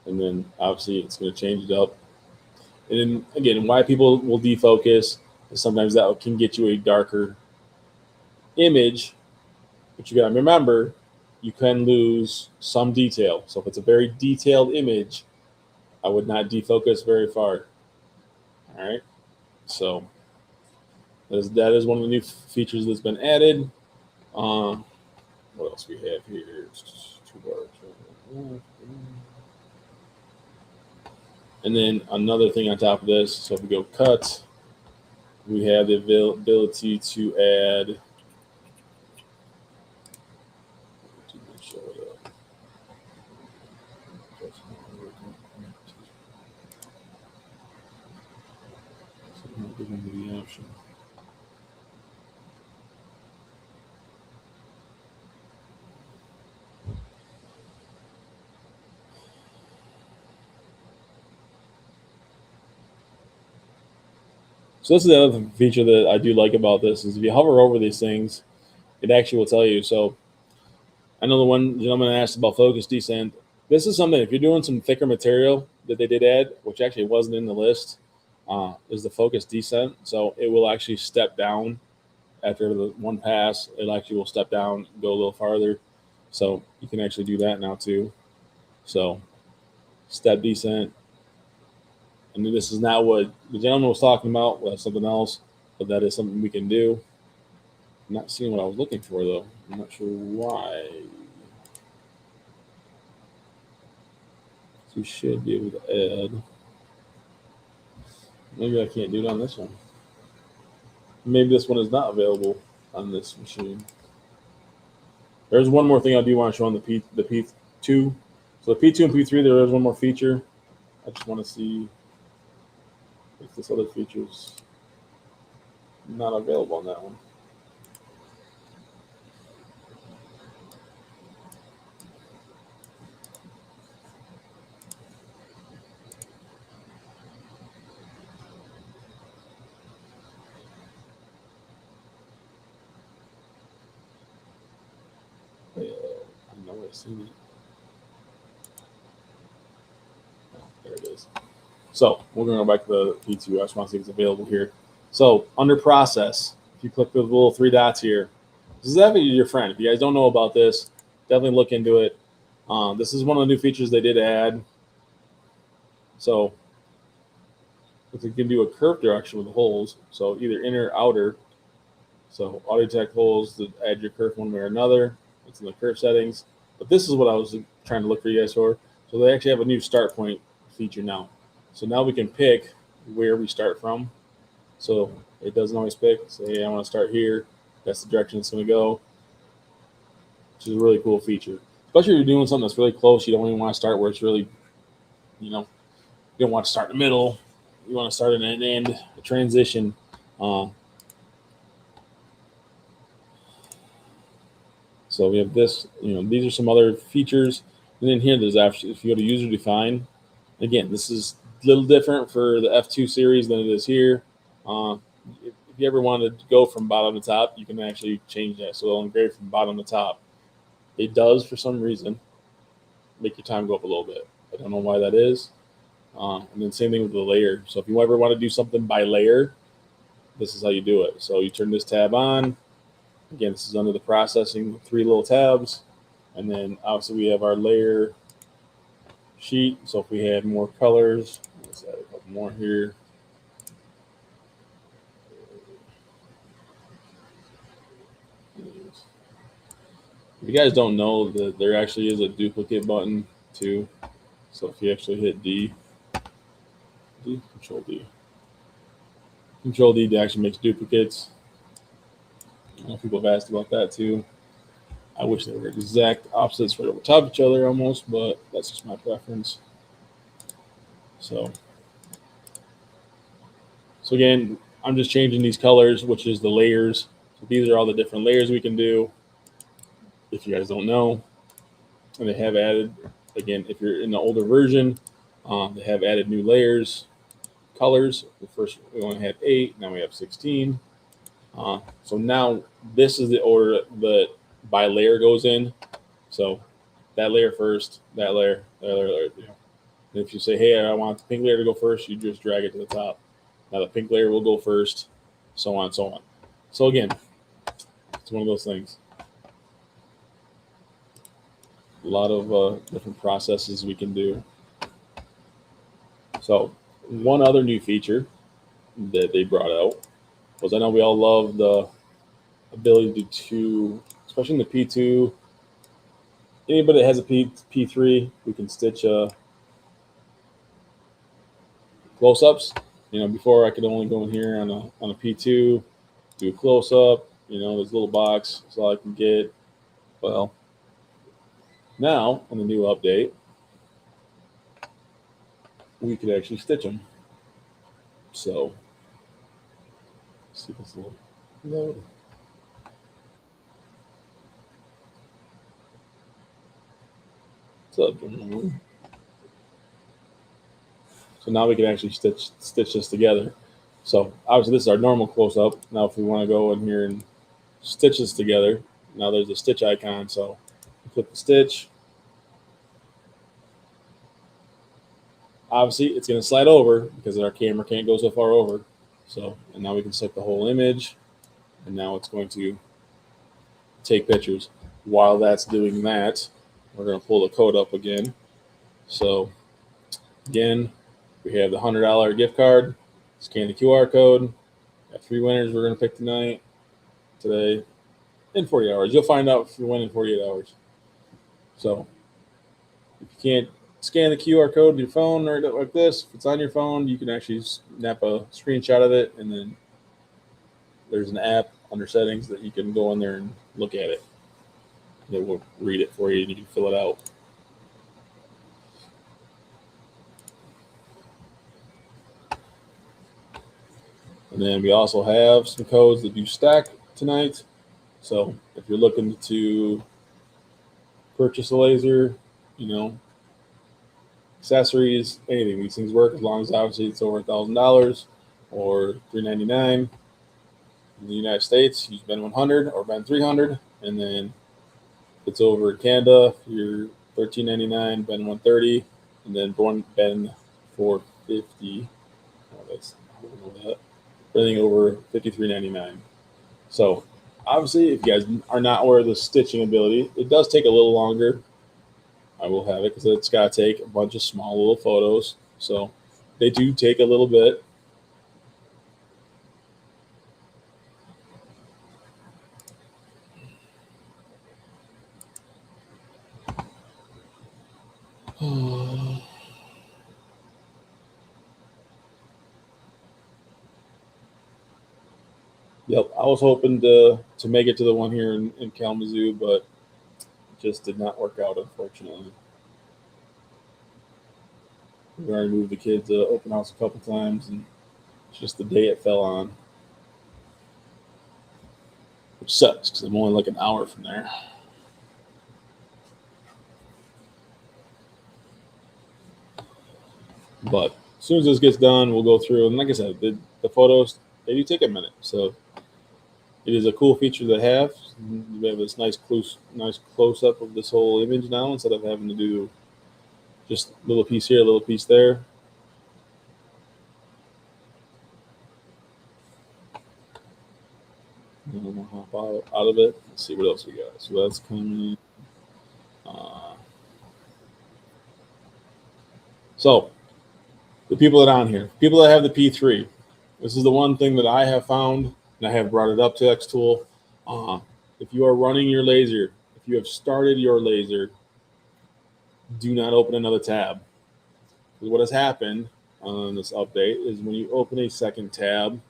And then obviously it's going to change it up. And then again, why people will defocus is sometimes that can get you a darker image, but you got to remember you can lose some detail. So if it's a very detailed image, I would not defocus very far. All right, so that is one of the new features that's been added. What else we have here? And then another thing on top of this. So if we go cut, we have the ability to add. The option. So this is the other feature that I do like about this is if you hover over these things, it actually will tell you. So I know the one gentleman asked about focus descent. This is something, if you're doing some thicker material that they did add, which actually wasn't in the list, is the focus descent. So it will actually step down after the one pass. It actually will step down, go a little farther. So you can actually do that now too. So step descent. And this is not what the gentleman was talking about. That's something else, but that is something we can do. I'm not seeing what I was looking for though. I'm not sure why. So you should be able to add. Maybe I can't do it on this one. Maybe this one is not available on this machine. There's one more thing I do want to show on the P2. So the P2 and P3, there is one more feature. I just want to see if this other feature is not available on that one. I know I've seen it. Oh, there it is. So we're going to go back to the P2. I just want to see if it's available here. So under process, if you click the little three dots here, this is definitely your friend. If you guys don't know about this, definitely look into it. This is one of the new features they did add. So if you can do a curve direction with the holes, so either inner or outer. So auto detect holes to add your curve one way or another. It's in the curve settings. But this is what I was trying to look for you guys for. So they actually have a new start point feature now. So now we can pick where we start from. So it doesn't always pick. Say, hey, I want to start here. That's the direction it's going to go, which is a really cool feature. Especially if you're doing something that's really close. You don't even want to start where it's really, you don't want to start in the middle. You want to start in an end, a transition. So we have this, these are some other features. And then here, there's actually, if you go to user define, again, this is a little different for the F2 series than it is here. If you ever wanted to go from bottom to top, you can actually change that. So it'll engrave from bottom to top. It does, for some reason, make your time go up a little bit. I don't know why that is. And then same thing with the layer. So if you ever want to do something by layer, this is how you do it. So you turn this tab on. Again, this is under the processing, 3 little tabs. And then obviously we have our layer sheet. So if we had more colors, let's add a couple more here. If you guys don't know that there actually is a duplicate button too. So if you actually hit Control D actually makes duplicates. I know people have asked about that too. I wish they were exact opposites right over top of each other almost, but that's just my preference. So again, I'm just changing these colors, which is the layers. So these are all the different layers we can do. If you guys don't know, and they have added, again, if you're in the older version, they have added new layers, colors. The first we only had 8, now we have 16. So now this is the order that by layer goes in. So that layer first, that layer, that layer. And if you say, hey, I want the pink layer to go first, you just drag it to the top. Now the pink layer will go first, so on and so on. So again, it's one of those things. A lot of different processes we can do. So one other new feature that they brought out was, I know we all love the ability to, especially in the P2, anybody that has a P3, we can stitch close-ups. Before I could only go in here on a P2, do a close-up, this little box is all I can get. Well, now on the new update, we could actually stitch them. So let's see this little load. What's up, gentlemen? So now we can actually stitch this together. So obviously this is our normal close-up. Now if we want to go in here and stitch this together, now there's a stitch icon. So Clip the stitch. Obviously, it's going to slide over because our camera can't go so far over. So, and now we can select the whole image, and now it's going to take pictures. While that's doing that, we're going to pull the code up again. So, again, we have the $100 gift card. Scan the QR code. Got 3 winners we're going to pick tonight, today, in 40 hours. You'll find out if you win in 48 hours. So, if you can't scan the QR code on your phone or like this, if it's on your phone, you can actually snap a screenshot of it, and then there's an app under settings that you can go in there and look at it. It will read it for you, and you can fill it out. And then we also have some codes that do stack tonight. So if you're looking to purchase a laser, accessories, anything, these things work as long as obviously it's over $1,000 or $399. In the United States, use Ben 100 or Ben 300, and then if it's over in Canada, you're $13.99, Ben 130, and then Ben 450. Oh, that's I don't know that. Everything over $53.99. So obviously, if you guys are not aware of the stitching ability, it does take a little longer. I will have it because it's got to take a bunch of small little photos. So they do take a little bit. Yep, I was hoping to make it to the one here in Kalamazoo, but it just did not work out, unfortunately. We already moved the kids to open house a couple times, and it's just the day it fell on, which sucks because I'm only like an hour from there. But as soon as this gets done, we'll go through, and like I said, the photos, they do take a minute, so it is a cool feature to have. We have this nice close up of this whole image now instead of having to do just a little piece here, a little piece there. I'm gonna hop out of it. Let's see what else we got. So that's coming. So the people that are on here, people that have the P3, this is the one thing that I have found, and I have brought it up to xTool. If you are running your laser, if you have started your laser, do not open another tab. Because what has happened on this update is when you open a second tab,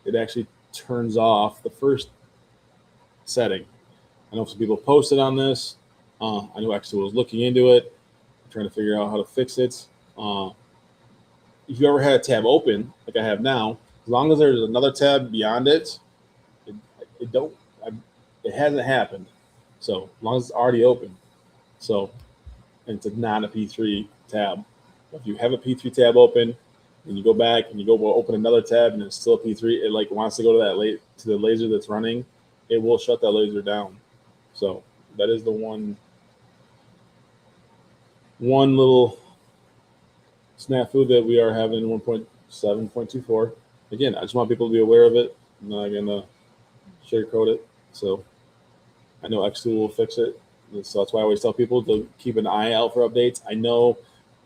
it actually turns off the first setting. I know some people posted on this. I know xTool was looking into it, trying to figure out how to fix it. If you ever had a tab open, like I have now, as long as there's another tab beyond it, it hasn't happened. So as long as it's already open, so and it's not a P3 tab. If you have a P3 tab open, and you go back and you go open another tab and it's still a P3, it like wants to go to the laser that's running, it will shut that laser down. So that is the one little snafu that we are having 1.7.24. Again, I just want people to be aware of it. I'm not gonna sugarcoat it. So I know xTool will fix it. So that's why I always tell people to keep an eye out for updates. I know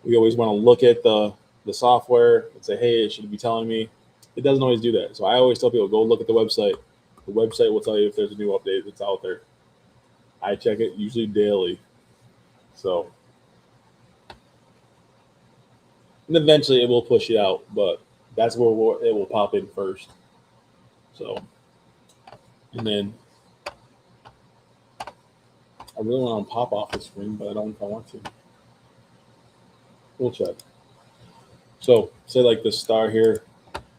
we always want to look at the software and say, hey, it should be telling me. It doesn't always do that. So I always tell people, go look at the website. The website will tell you if there's a new update that's out there. I check it usually daily. So, and eventually it will push it out, but that's where it will pop in first. So, and then I really want to pop off the screen, but I don't know if I want to. We'll check. So, say like this star here.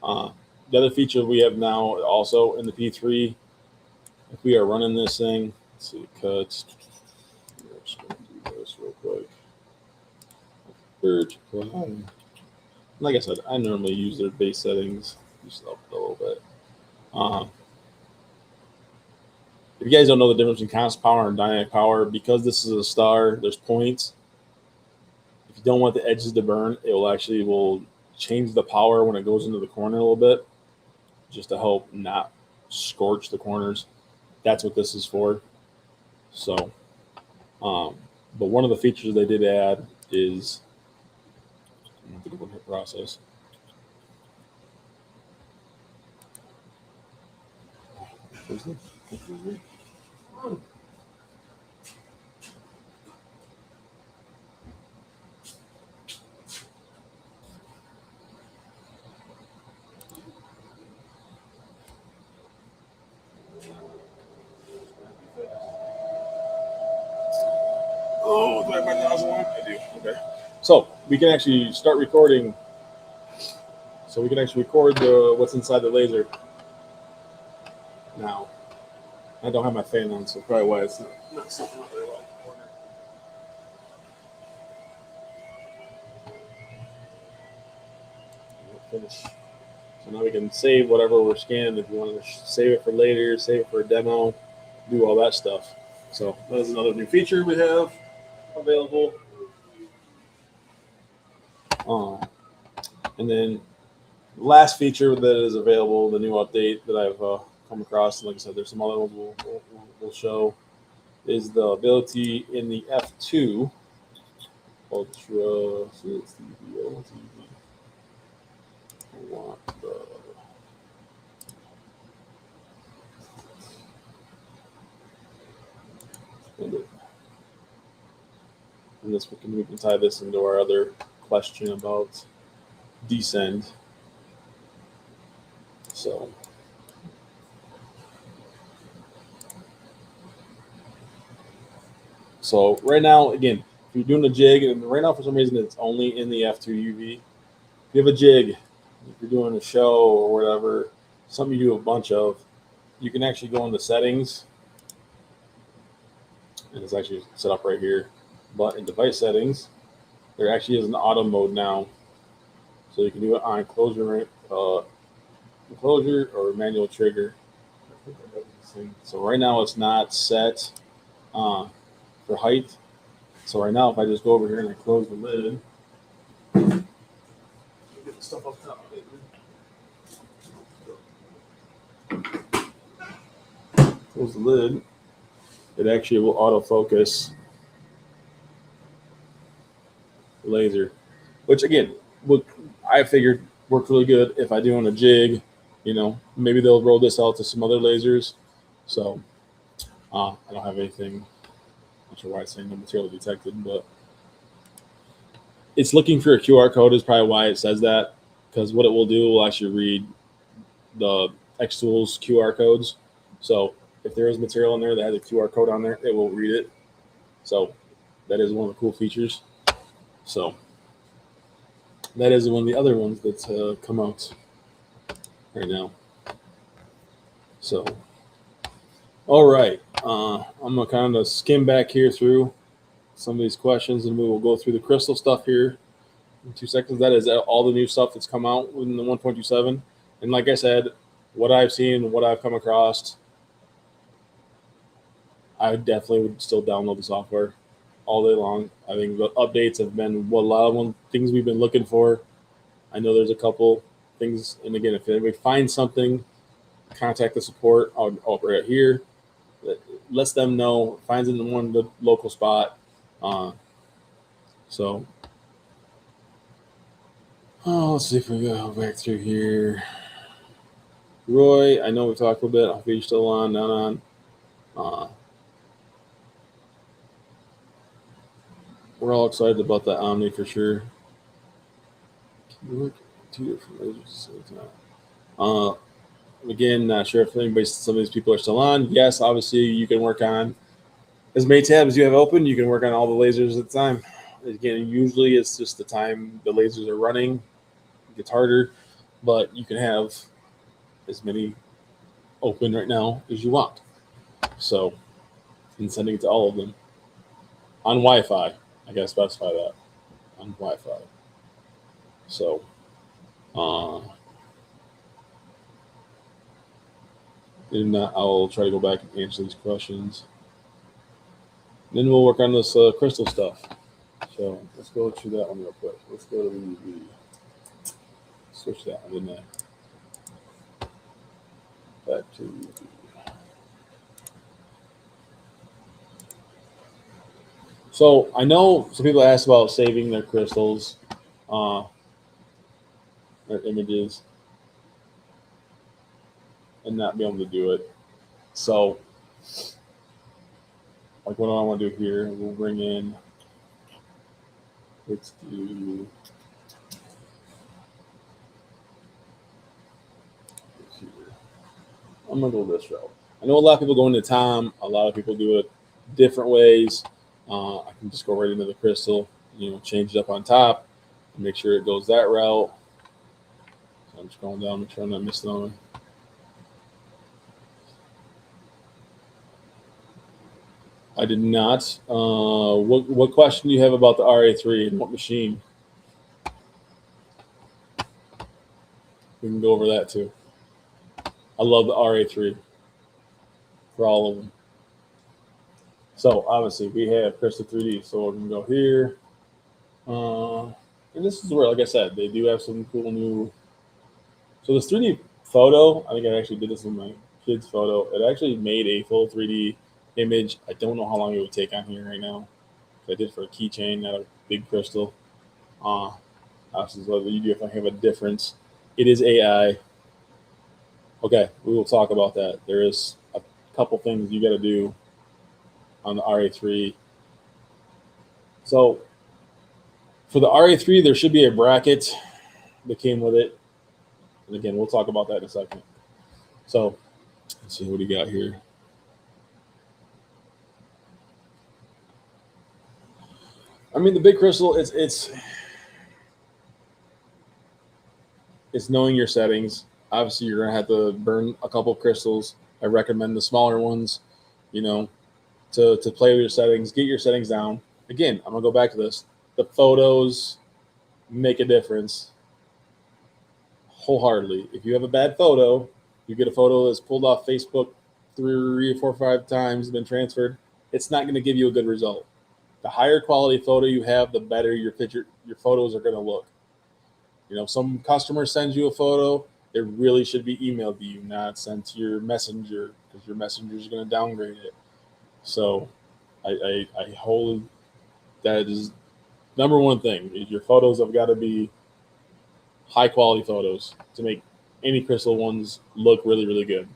The other feature we have now also in the P3, if we are running this thing, let's see, cuts. I'm just going to do this real quick. Urge apply. Like I said, I normally use their base settings, just up a little bit. If you guys don't know the difference between constant power and dynamic power, because this is a star, there's points. If you don't want the edges to burn, it will change the power when it goes into the corner a little bit, just to help not scorch the corners. That's what this is for. So, but one of the features they did add is process. Oh, do I have my nozzle on? I do. Okay. So we can actually start recording. So we can actually record what's inside the laser. Now, I don't have my fan on, so probably why it's not something out very well. Finish. So now we can save whatever we're scanning. If you want to save it for later, save it for a demo, do all that stuff. So that is another new feature we have available. And then the last feature that is available, the new update that I've come across, and like I said, there's some other ones we'll show, is the ability in the F2 Ultra. And this we can tie this into our other question about descend. So right now, again, if you're doing a jig, and right now for some reason it's only in the F2 UV. If you have a jig, if you're doing a show or whatever, something you do a bunch of, you can actually go into settings, and it's actually set up right here. But in device settings, there actually is an auto mode now, so you can do it on closure or manual trigger. So right now it's not set for height. So right now, if I just go over here and I close the lid, get the stuff up top. Close the lid, it actually will autofocus the laser, which again, I figured worked really good. If I do on a jig, maybe they'll roll this out to some other lasers. So I don't have anything. Not sure why it's saying no material detected, but it's looking for a QR code is probably why it says that, because what it will do will actually read the xTool's QR codes. So if there is material in there that has a QR code on there, it will read it. So that is one of the cool features. So that is one of the other ones that's come out right now. So, all right. I'm going to kind of skim back here through some of these questions, and we will go through the crystal stuff here in 2 seconds. That is all the new stuff that's come out within the 1.27. And like I said, what I've seen, what I've come across, I definitely would still download the software all day long. I think the updates have been a lot of things we've been looking for. I know there's a couple things, and again, if anybody finds something, contact the support. I'll right here. That lets them know, finds it in one the local spot. So let's see if we go back through here. Roy, I know we talked a little bit. If you're still on, not on. We're all excited about that Omni for sure. Can you look at 2 different lasers at the same time? Again, not sure if some of these people are still on. Yes, obviously you can work on as many tabs as you have open. You can work on all the lasers at the time. Again, usually it's just the time the lasers are running. It gets harder, but you can have as many open right now as you want. So, and sending it to all of them on Wi-Fi. I gotta specify that on Wi-Fi. So, If not, I'll try to go back and answer these questions. Then we'll work on this crystal stuff. So let's go to that one real quick. Let's go to the switch that one, didn't I? Back to so I know some people ask about saving their crystals, uh, their images, and not be able to do it. So, like, what do I want to do here? We'll bring in. Let's do. Let's see here. I'm gonna go this route. I know a lot of people go into Tom. A lot of people do it different ways. I can just go right into the crystal. Change it up on top, and make sure it goes that route. So I'm just going down, make sure I'm not missing on. I did not. What question do you have about the RA3 and what machine? We can go over that too. I love the RA3 for all of them. So obviously we have Crystal 3D. So we're gonna go here. And this is where, like I said, they do have some cool new. So this 3D photo, I think I actually did this with my kid's photo. It actually made a full 3D image. I don't know how long it would take on here right now. I did for a keychain, not a big crystal. Obviously, whether you do if I have a difference. It is AI. Okay, we will talk about that. There is a couple things you got to do on the RA3. So for the RA3, there should be a bracket that came with it. And again, we'll talk about that in a second. So let's see what do you got here. I mean, the big crystal, it's knowing your settings. Obviously, you're gonna have to burn a couple of crystals. I recommend the smaller ones, to play with your settings. Get your settings down. Again, I'm gonna go back to this. The photos make a difference wholeheartedly. If you have a bad photo, you get a photo that's pulled off Facebook 3 or 4 or 5 times, been transferred. It's not going to give you a good result. The higher quality photo you have, the better your photos are going to look. Some customer sends you a photo, it really should be emailed to you, not sent to your messenger, because your messenger is going to downgrade it. So I hold that is number one thing is your photos have got to be high quality photos to make any crystal ones look really, really good,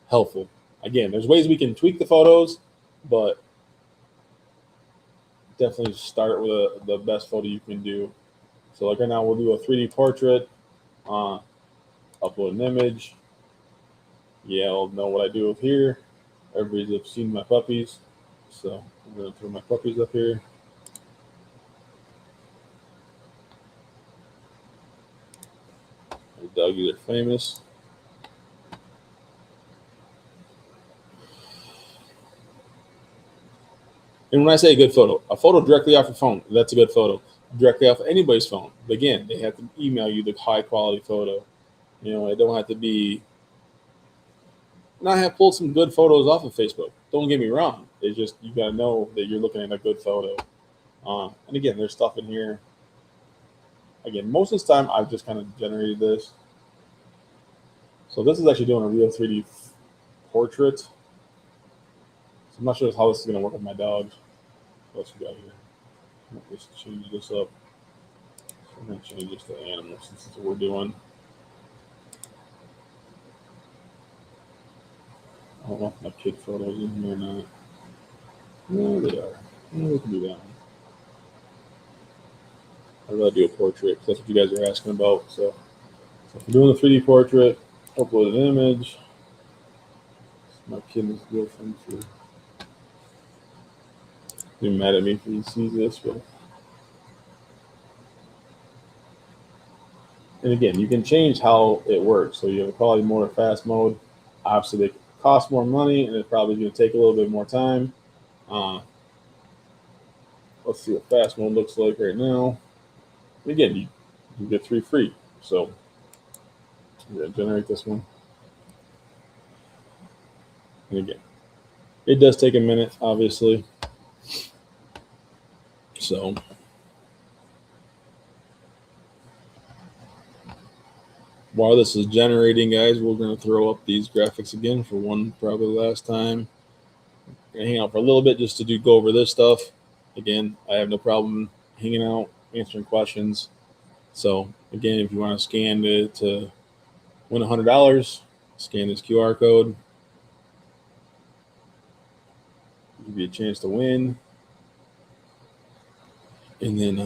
helpful. Again, there's ways we can tweak the photos, but definitely start with the best photo you can do. So like right now, we'll do a 3D portrait, upload an image. Yeah, I'll know what I do up here. Everybody's seen my puppies. So I'm going to throw my puppies up here. Dougie, they're famous. And when I say a good photo, a photo directly off your phone, that's a good photo. Directly off anybody's phone. But again, they have to email you the high quality photo. It don't have to be. And I have pulled some good photos off of Facebook. Don't get me wrong. It's just you got to know that you're looking at a good photo. And again, there's stuff in here. Again, most of the time I've just kind of generated this. So this is actually doing a real 3D portrait. So I'm not sure how this is going to work with my dogs. What else we got here? Let's change this up. So I'm going to change this to animals since that's what we're doing. I don't know if my kid photos in here or not. No, they are. We can do that one. I'd rather do a portrait because that's what you guys are asking about. So if I'm doing a 3D portrait, upload an image. My kid is girlfriend for being mad at me if he sees this, but. And again, you can change how it works. So you have a quality mode or fast mode. Obviously, they cost more money, and it's probably going to take a little bit more time. Let's see what fast mode looks like right now. And again, you get 3 free. So I'm going to generate this one. And again, it does take a minute, obviously. So while this is generating, guys, we're going to throw up these graphics again for one probably last time. Gonna hang out for a little bit just to go over this stuff. Again, I have no problem hanging out, answering questions. So again, if you want to scan to win $100, scan this QR code. Give you a chance to win. And then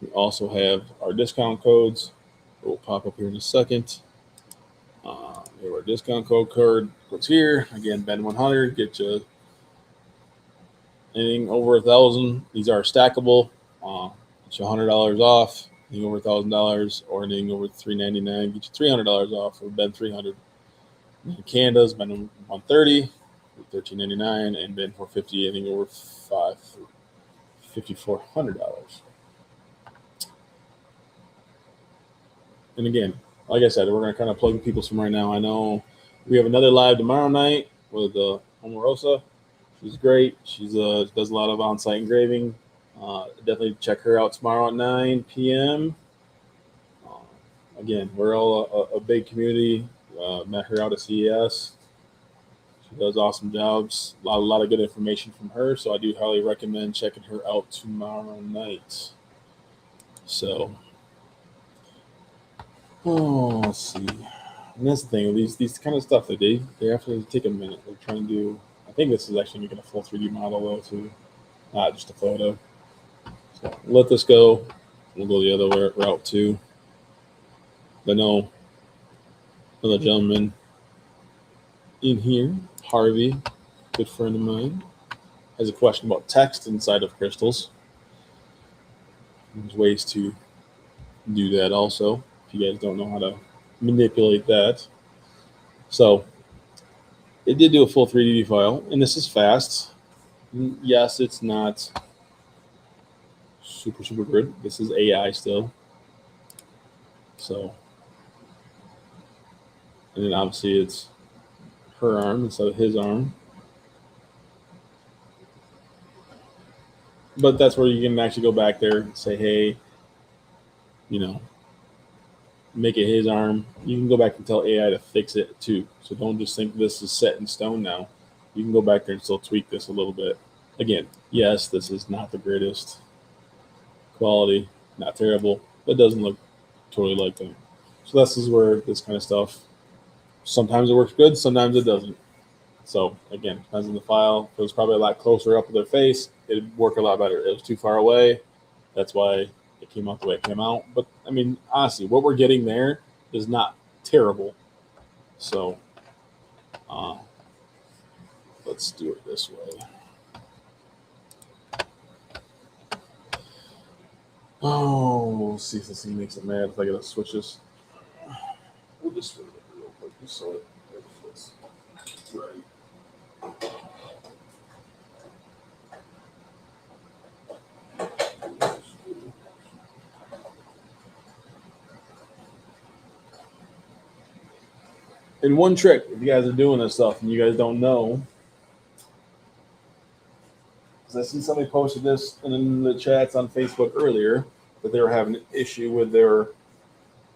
we also have our discount codes. It will pop up here in a second. We have our discount code goes here. Again, Ben 100 get you anything over 1,000. These are stackable. Get you $100 off. Anything over $1,000 or anything over $399 get you $300 off. Or Ben 300. And Canada's Ben 130, $13.99, and Ben 450 anything over $5,400. And again, like I said, we're going to kind of plug people's from right now. I know we have another live tomorrow night with Omarosa. She's great. She's does a lot of on-site engraving. Definitely check her out tomorrow at 9 p.m. Again, we're all a big community. Met her out at CES. She does awesome jobs. A lot of good information from her. So I do highly recommend checking her out tomorrow night. So. Oh, let's see. And that's the thing. These kind of stuff that they have to take a minute. They're trying to do. I think this is actually making a full 3D model though too, not just a photo. So let this go. We'll go the other route too. I know another gentleman in here, Harvey, good friend of mine, has a question about text inside of crystals. There's ways to do that also. If you guys don't know how to manipulate that. So it did do a full 3D file, and this is fast. Yes, it's not super good. This is AI still. So, and then obviously it's her arm instead of his arm. But that's where you can actually go back there and say, hey, make it his arm. You can go back and tell AI to fix it too. So don't just think this is set in stone now. You can go back there and still tweak this a little bit. Again, yes, this is not the greatest quality, not terrible, but it doesn't look totally like that. So this is where this kind of stuff, sometimes it works good, sometimes it doesn't. So again, depends on the file. If it was probably a lot closer up to their face, it'd work a lot better. It was too far away. That's why it came out the way it came out. But I mean, honestly, what we're getting there is not terrible. So let's do it this way. Oh, we'll see if this thing makes it mad if I gotta switch this. We'll just switch it real quick just so it fits right. And one trick, if you guys are doing this stuff and you guys don't know, because I see somebody posted this in the chats on Facebook earlier that they were having an issue with their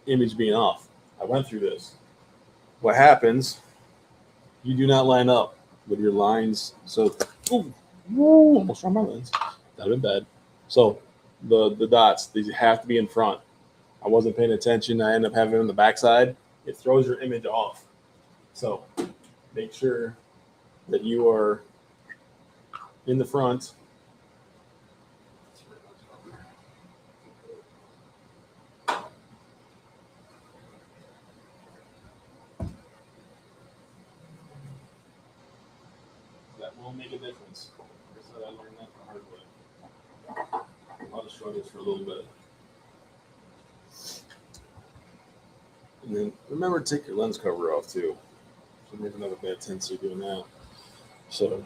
image being off. I went through this. What happens, you do not line up with your lines. So, almost on my lens. That would have been bad. So the dots, these have to be in front. I wasn't paying attention. I ended up having it on the backside. It throws your image off. So make sure that you are in the front. That will make a difference. Like I said, I learned that the hard way. I'll just show this for a little bit. And then remember to take your lens cover off too. So maybe another bad tendency doing that. So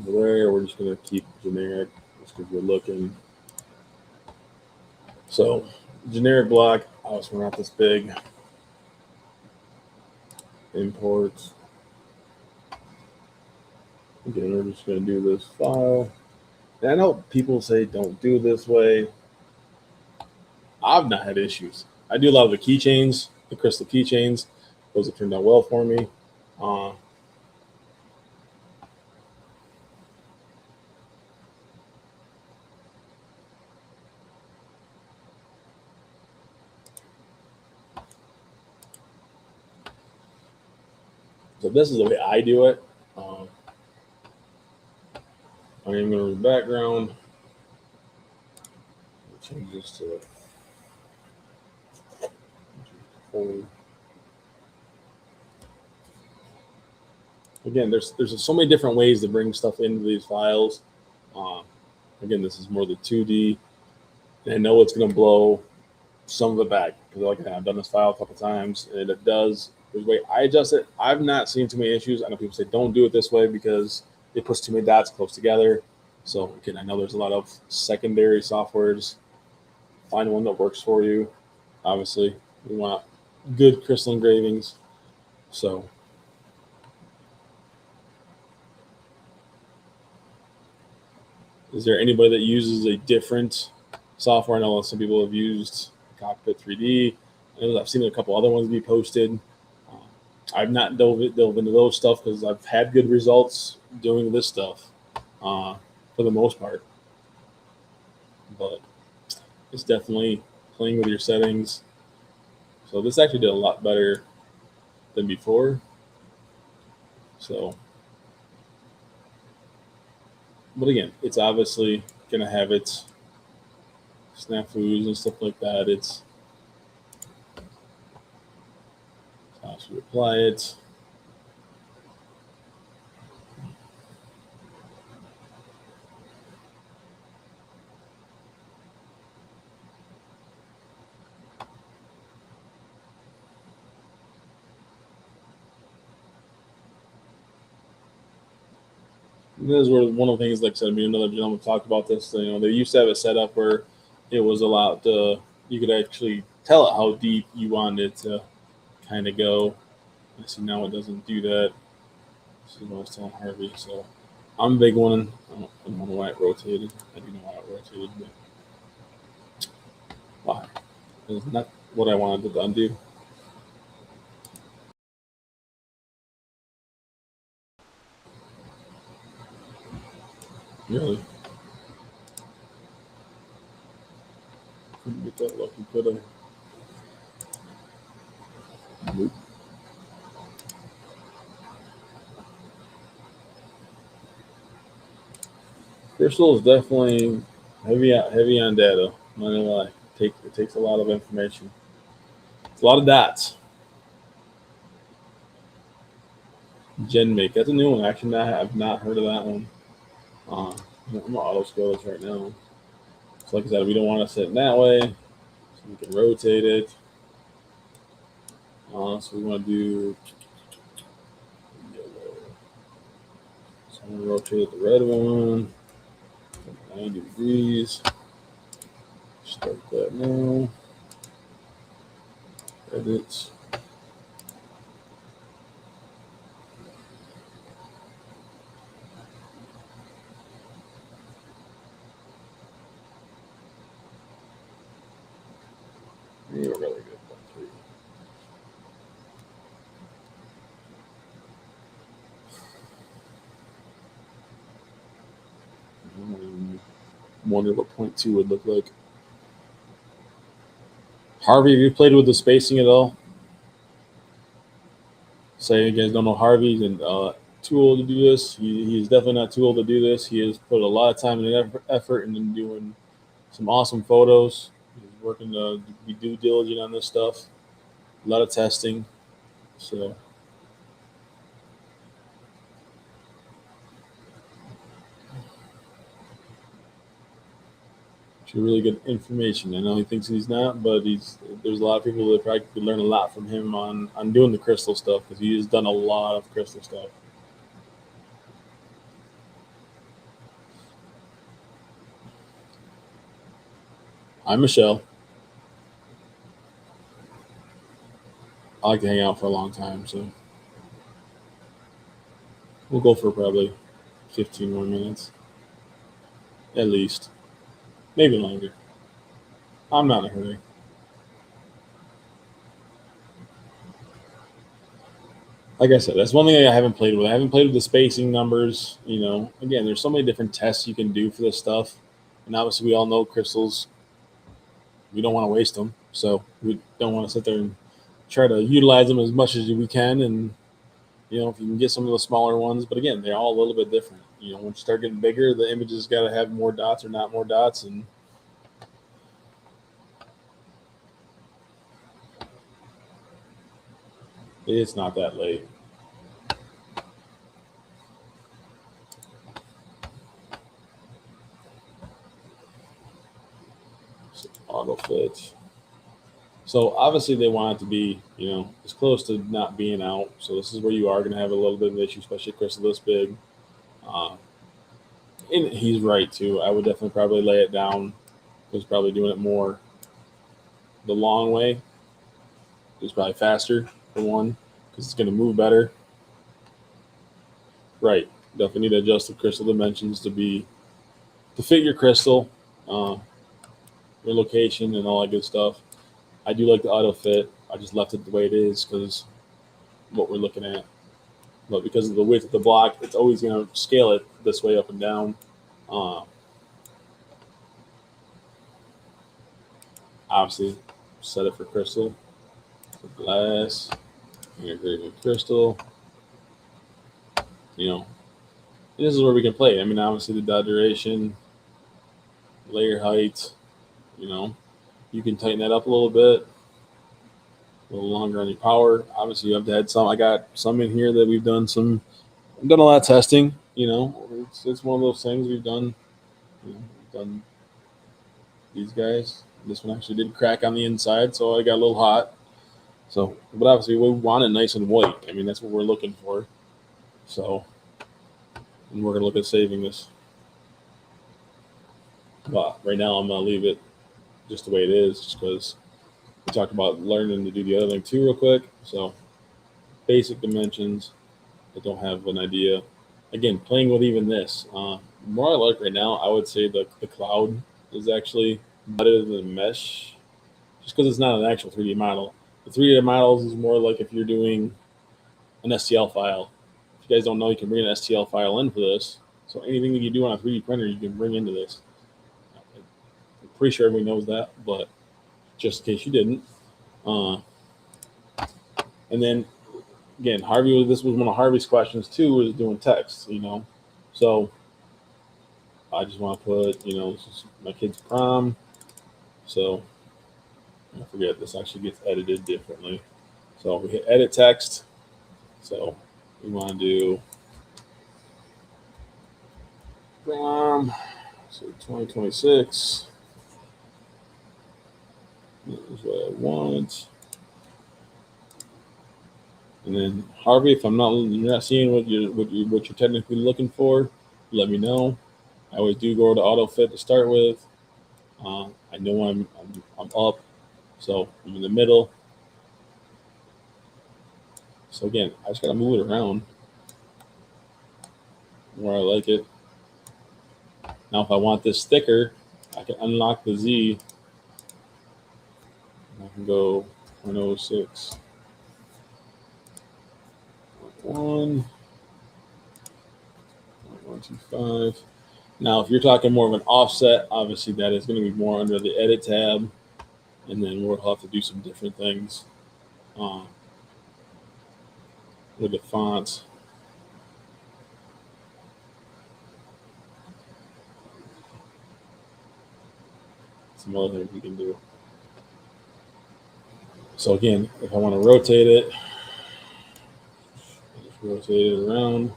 there, we're just going to keep generic just because we're looking. So generic block, so we're not this big. Import. Again, we're just going to do this file. And I know people say don't do it this way. I've not had issues. I do a lot of the keychains, the crystal keychains. Those have turned out well for me. So this is the way I do it. I am going to the background. Change this to full. Again, there's so many different ways to bring stuff into these files. Again, this is more the 2D, and I know it's going to blow some of it back because, like I said, I've done this file a couple times, and it does. There's a way I adjust it. I've not seen too many issues. I know people say don't do it this way because it puts too many dots close together. So again, I know there's a lot of secondary softwares. Find one that works for you. Obviously, we want good crystal engravings. So is there anybody that uses a different software? I know some people have used Cockpit 3D. I've seen a couple other ones be posted. I've not dove into those stuff because I've had good results doing this stuff for the most part. But it's definitely playing with your settings. So this actually did a lot better than before. So, but again, it's obviously going to have its snafus and stuff like that. It's how to apply it. And this is where one of the things, like I said, another gentleman talked about this. They used to have it set up where it was a lot. You could actually tell it how deep you wanted it to kind of go. I see now it doesn't do that. This is what I was telling Harvey. So I'm a big one. I don't know why it rotated. I do know why it rotated, but why? It's not what I wanted to undo. Really? Couldn't get that lucky, could I? Nope. Crystal is definitely heavy on data. Not gonna lie. It takes a lot of information. It's a lot of dots. GenMake. That's a new one. Actually, I've not heard of that one. I'm gonna auto scroll this right now. So like I said, we don't want to set it that way. So we can rotate it. So we want to do yellow. So I'm gonna rotate the red one. 90 degrees. Start that now. Edit. You're really good. 3. I wonder what 0.2 would look like. Harvey, have you played with the spacing at all? Say you guys don't know Harvey and too old to do this. He's definitely not too old to do this. He has put a lot of time and effort into doing some awesome photos. He's working to be due diligent on this stuff. A lot of testing. So it's really good information. I know he thinks he's not, but there's a lot of people that probably could learn a lot from him on doing the crystal stuff because he has done a lot of crystal stuff. I'm Michelle. I like to hang out for a long time, so we'll go for probably 15 more minutes at least, maybe longer. I'm not in a hurry. Like I said, that's one thing I haven't played with. I haven't played with the spacing numbers. Again, there's so many different tests you can do for this stuff, and obviously we all know crystals. We don't want to waste them, so we don't want to sit there and try to utilize them as much as we can. And if you can get some of the smaller ones, but again, they're all a little bit different. Once you start getting bigger, the images got to have more dots or not more dots, and it's not that late. So auto fit. So obviously they want it to be, as close to not being out. So this is where you are going to have a little bit of an issue, especially a crystal this big. Uh, and he's right too. I would definitely probably lay it down. Because probably doing it more the long way is probably faster for one, because it's going to move better. Right. Definitely need to adjust the crystal dimensions to fit your crystal, uh, your location, and all that good stuff. I do like the auto fit. I just left it the way it is because what we're looking at. But because of the width of the block, it's always going to scale it this way up and down. Uh, Obviously, set it for crystal, for glass, integrate with crystal. You know, this is where we can play. I mean, obviously the dot duration, layer height. You know, you can tighten that up a little bit, a little longer on your power. Obviously, you have to add some. I got some in here that we've done some. I've done a lot of testing. It's one of those things we've done. We've done these guys. This one actually did crack on the inside, so I got a little hot. So, but obviously we want it nice and white. I mean, that's what we're looking for. So, and we're gonna look at saving this. But right now, I'm gonna leave it just the way it is, just because we talked about learning to do the other thing too, real quick. So, basic dimensions. I don't have an idea. Again, playing with even this. More I like right now, I would say the cloud is actually better than the mesh, just because it's not an actual 3D model. The 3D models is more like if you're doing an STL file. If you guys don't know, you can bring an STL file in for this. So anything that you do on a 3D printer, you can bring into this. I'm pretty sure everybody knows that, but just in case you didn't. Uh, and then again, Harvey, this was one of Harvey's questions too, was doing text. So I just want to put, this is my kid's prom. So I forget, this actually gets edited differently. So we hit edit text. So we want to do prom. So 2026. That is what I want. And then Harvey, if you're not seeing what you're technically looking for, let me know. I always do go to auto fit to start with. I know I'm up, so I'm in the middle. So again, I just gotta move it around where I like it. Now, if I want this thicker, I can unlock the Z. I can go 0.06. 1, 125. Now, if you're talking more of an offset, obviously that is going to be more under the edit tab, and then we'll have to do some different things with the fonts. Some other things we can do. So again, if I want to rotate it, just rotate it around.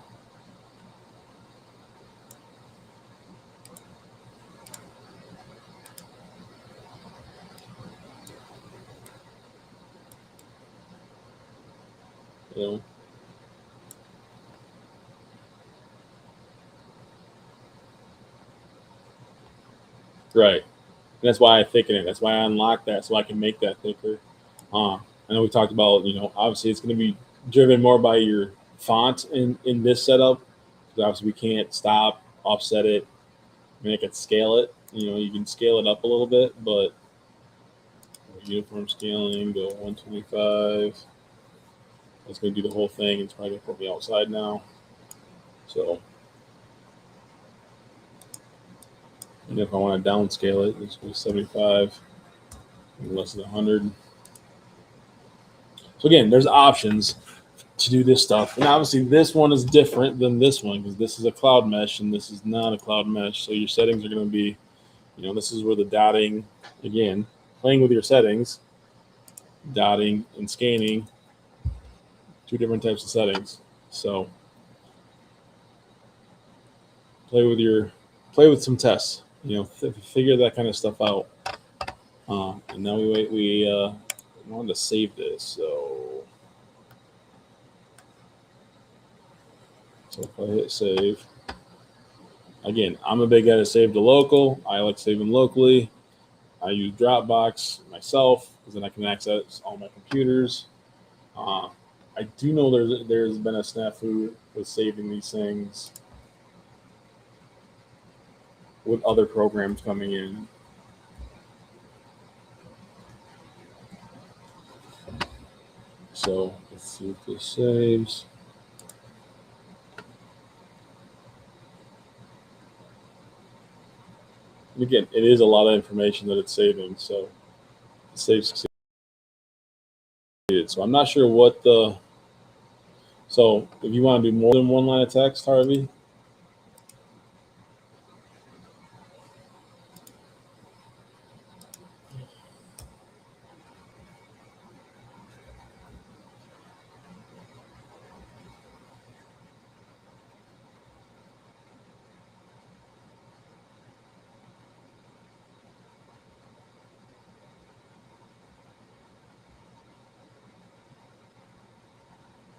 Right. And that's why I thicken it. That's why I unlock that so I can make that thicker. I know we talked about, obviously it's going to be driven more by your font in this setup. Because obviously we can't stop, offset it. I mean, I could scale it. You can scale it up a little bit, but uniform scaling, go 125. That's going to do the whole thing. It's probably going to put me outside now. So, and if I want to downscale it, it's going to 75, less than 100. So again, there's options to do this stuff. And obviously this one is different than this one because this is a cloud mesh and this is not a cloud mesh. So your settings are going to be, this is where the dotting, again, playing with your settings, dotting and scanning, two different types of settings. So play with some tests, figure that kind of stuff out. And now we wanted to save this. So if I hit save, again, I'm a big guy to save to local. I like saving locally. I use Dropbox myself because then I can access all my computers. I do know there's been a snafu with saving these things with other programs coming in. So let's see if this saves. And again, it is a lot of information that it's saving, so it saves. So I'm not sure what so if you want to do more than one line of text, Harvey,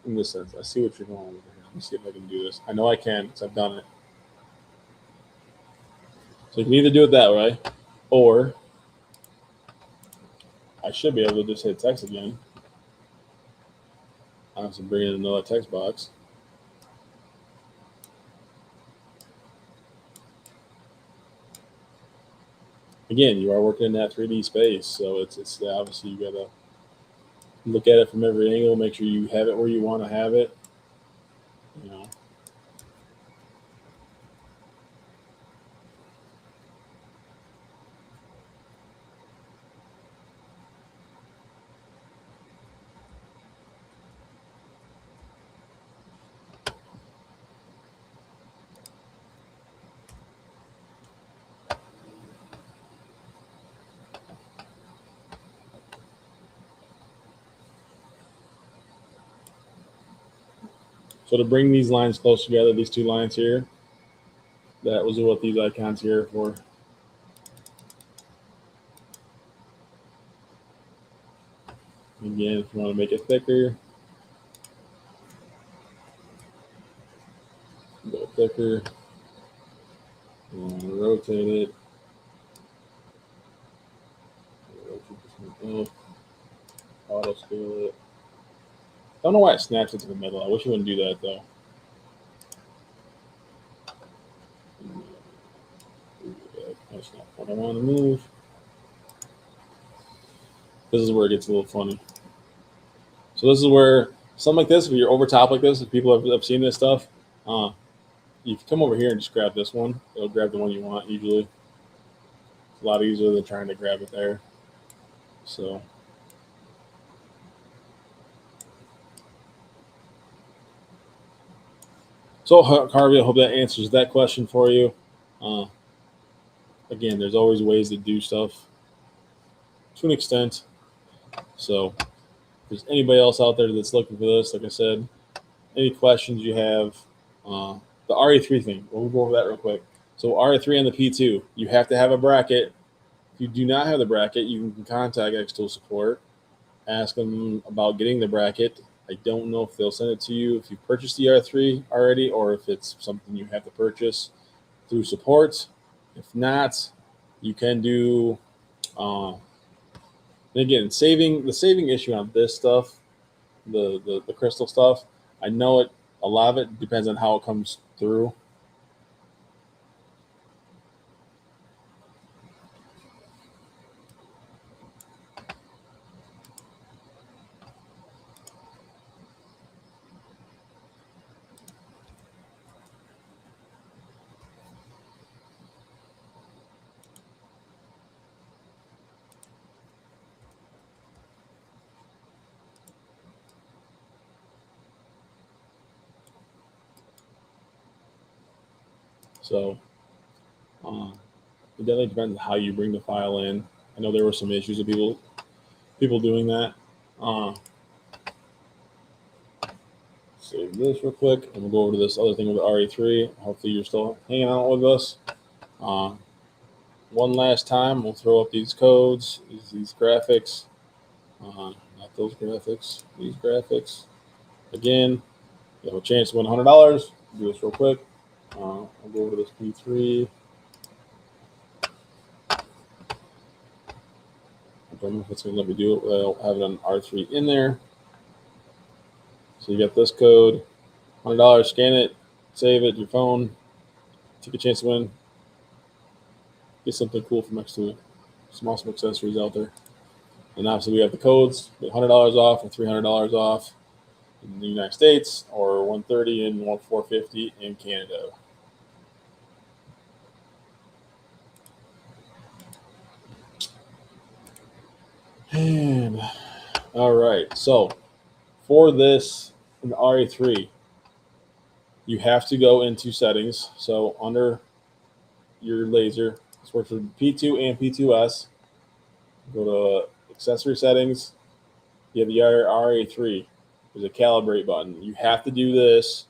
in this sense, I see what you're going with here. Let me see if I can do this. I know I can because I've done it. So you can either do it that way, or I should be able to just hit text again. I have to bring in another text box. Again, you are working in that 3D space, so it's obviously you gotta look at it from every angle, make sure you have it where you want to have it. So to bring these lines close together, these two lines here, that was what these icons here are for. Again, if you want to make it thicker, go thicker. You want to rotate it. Auto scale it. Don't know why it snaps it to the middle. I wish it wouldn't do that though. That's not what I want to move. This is where it gets a little funny. So this is where something like this, if you're over top like this, if people have seen this stuff, you can come over here and just grab this one. It'll grab the one you want usually. It's a lot easier than trying to grab it there. So Harvey, I hope that answers that question for you. Again, there's always ways to do stuff to an extent. So if there's anybody else out there that's looking for this, like I said, any questions you have, the RE3 thing, we'll go over that real quick. So RE3 and the P2, you have to have a bracket. If you do not have the bracket, you can contact xTool support, ask them about getting the bracket. I don't know if they'll send it to you if you purchased the R3 already or if it's something you have to purchase through support. If not, you can do And again, the saving issue on this stuff, the crystal stuff, I know it. A lot of it depends on how it comes through. So it definitely depends on how you bring the file in. I know there were some issues with people doing that. Uh, Save this real quick, and we'll go over to this other thing with the RE3. Hopefully, you're still hanging out with us. One last time, we'll throw up these codes, these graphics. Not those graphics, these graphics. Again, you have a chance to win $100. Do this real quick. I'll go over to this P3. I don't know if it's going to let me do it without having an R3 in there. So you got this code, $100. Scan it, save it to your phone, take a chance to win. Get something cool from xTool. Some awesome accessories out there. And obviously we have the codes, $100 off or $300 off in the United States, or $130 and $450 in Canada. And all right, so for this in the RE3, you have to go into settings. So under your laser, this works for P2 and P2S. Go to accessory settings. You have the RE3. There's a calibrate button. You have to do this,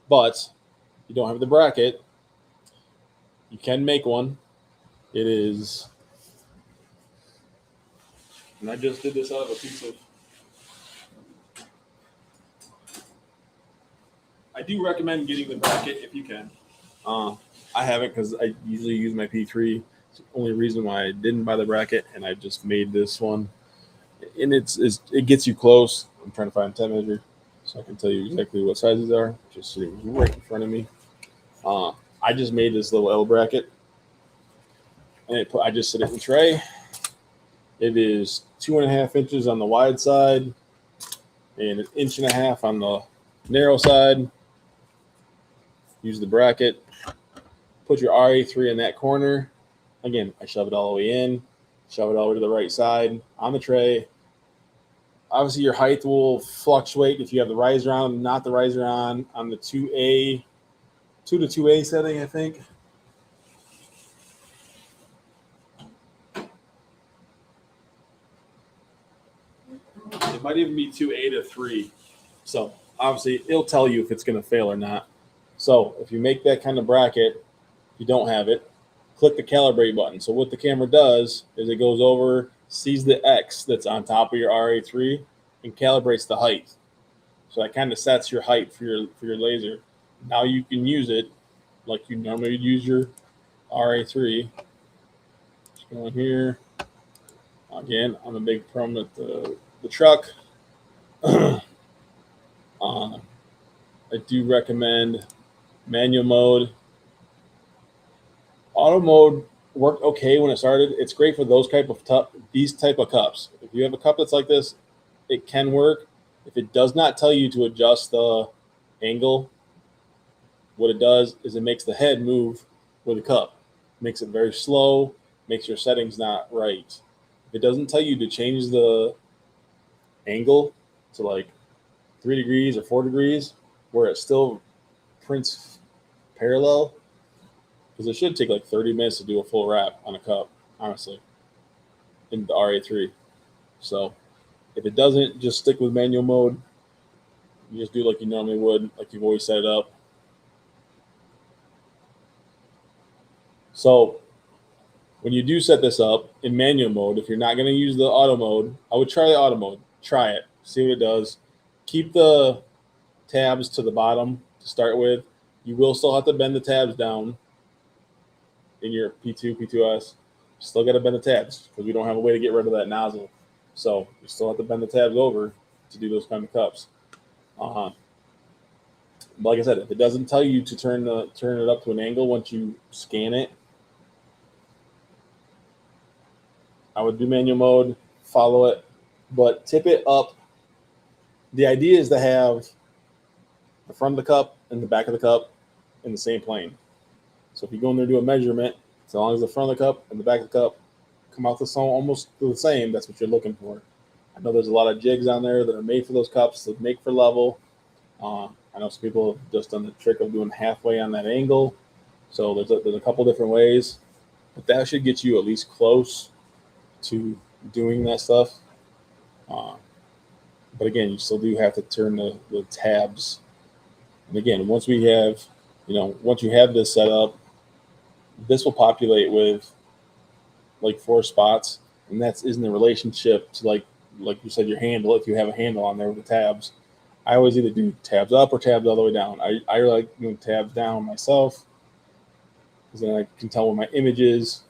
but you don't have the bracket. You can make one. It is, and I just did this out of a piece of. I do recommend getting the bracket if you can. I haven't because I usually use my P3. It's the only reason why I didn't buy the bracket, and I just made this one. And it gets you close. I'm trying to find a 10 measure so I can tell you exactly what sizes are. Just sitting right in front of me. I just made this little L bracket, and I just set it in the tray. It is 2.5 inches on the wide side and 1.5 inches on the narrow side. Use the bracket. Put your RE3 in that corner. Again, I shove it all the way in, shove it all the way to the right side on the tray. Obviously, your height will fluctuate if you have the riser on, not the riser on the 2A, 2 to 2A setting, I think. It might even be 2A to 3. So obviously, it'll tell you if it's going to fail or not. So if you make that kind of bracket, you don't have it, click the calibrate button. So what the camera does is it goes over, sees the X that's on top of your RA3, and calibrates the height. So that kind of sets your height for your laser. Now you can use it like you normally would use your RA3. Just go in here. Again, I'm a big proponent of the truck. I do recommend manual mode. Auto mode worked okay when it started. It's great for these type of cups. If you have a cup that's like this, it can work. If it does not tell you to adjust the angle, what it does is it makes the head move with the cup. Makes it very slow, makes your settings not right. If it doesn't tell you to change the angle to like 3 degrees or 4 degrees, where it still prints parallel, because it should take like 30 minutes to do a full wrap on a cup, honestly, in the RA3. So if it doesn't, just stick with manual mode. You just do like you normally would, like you've always set it up. So when you do set this up in manual mode, if you're not going to use the auto mode, I would try the auto mode. Try it. See what it does. Keep the tabs to the bottom to start with. You will still have to bend the tabs down in your P2, P2S. Still got to bend the tabs because we don't have a way to get rid of that nozzle. So you still have to bend the tabs over to do those kind of cups. But like I said, if it doesn't tell you to turn it up to an angle once you scan it, I would do manual mode, follow it, but tip it up. The idea is to have the front of the cup and the back of the cup in the same plane. So if you go in there and do a measurement, as long as the front of the cup and the back of the cup come out almost the same, that's what you're looking for. I know there's a lot of jigs on there that are made for those cups that make for level. I know some people have just done the trick of doing halfway on that angle. So there's a couple different ways, but that should get you at least close to doing that stuff. But again, you still do have to turn the tabs. And again, once you have this set up, this will populate with like 4 spots, and that isn't a relationship to like you said, your handle. If you have a handle on there with the tabs, I always either do tabs up or tabs all the way down. I like doing tabs down myself because then I can tell where my image is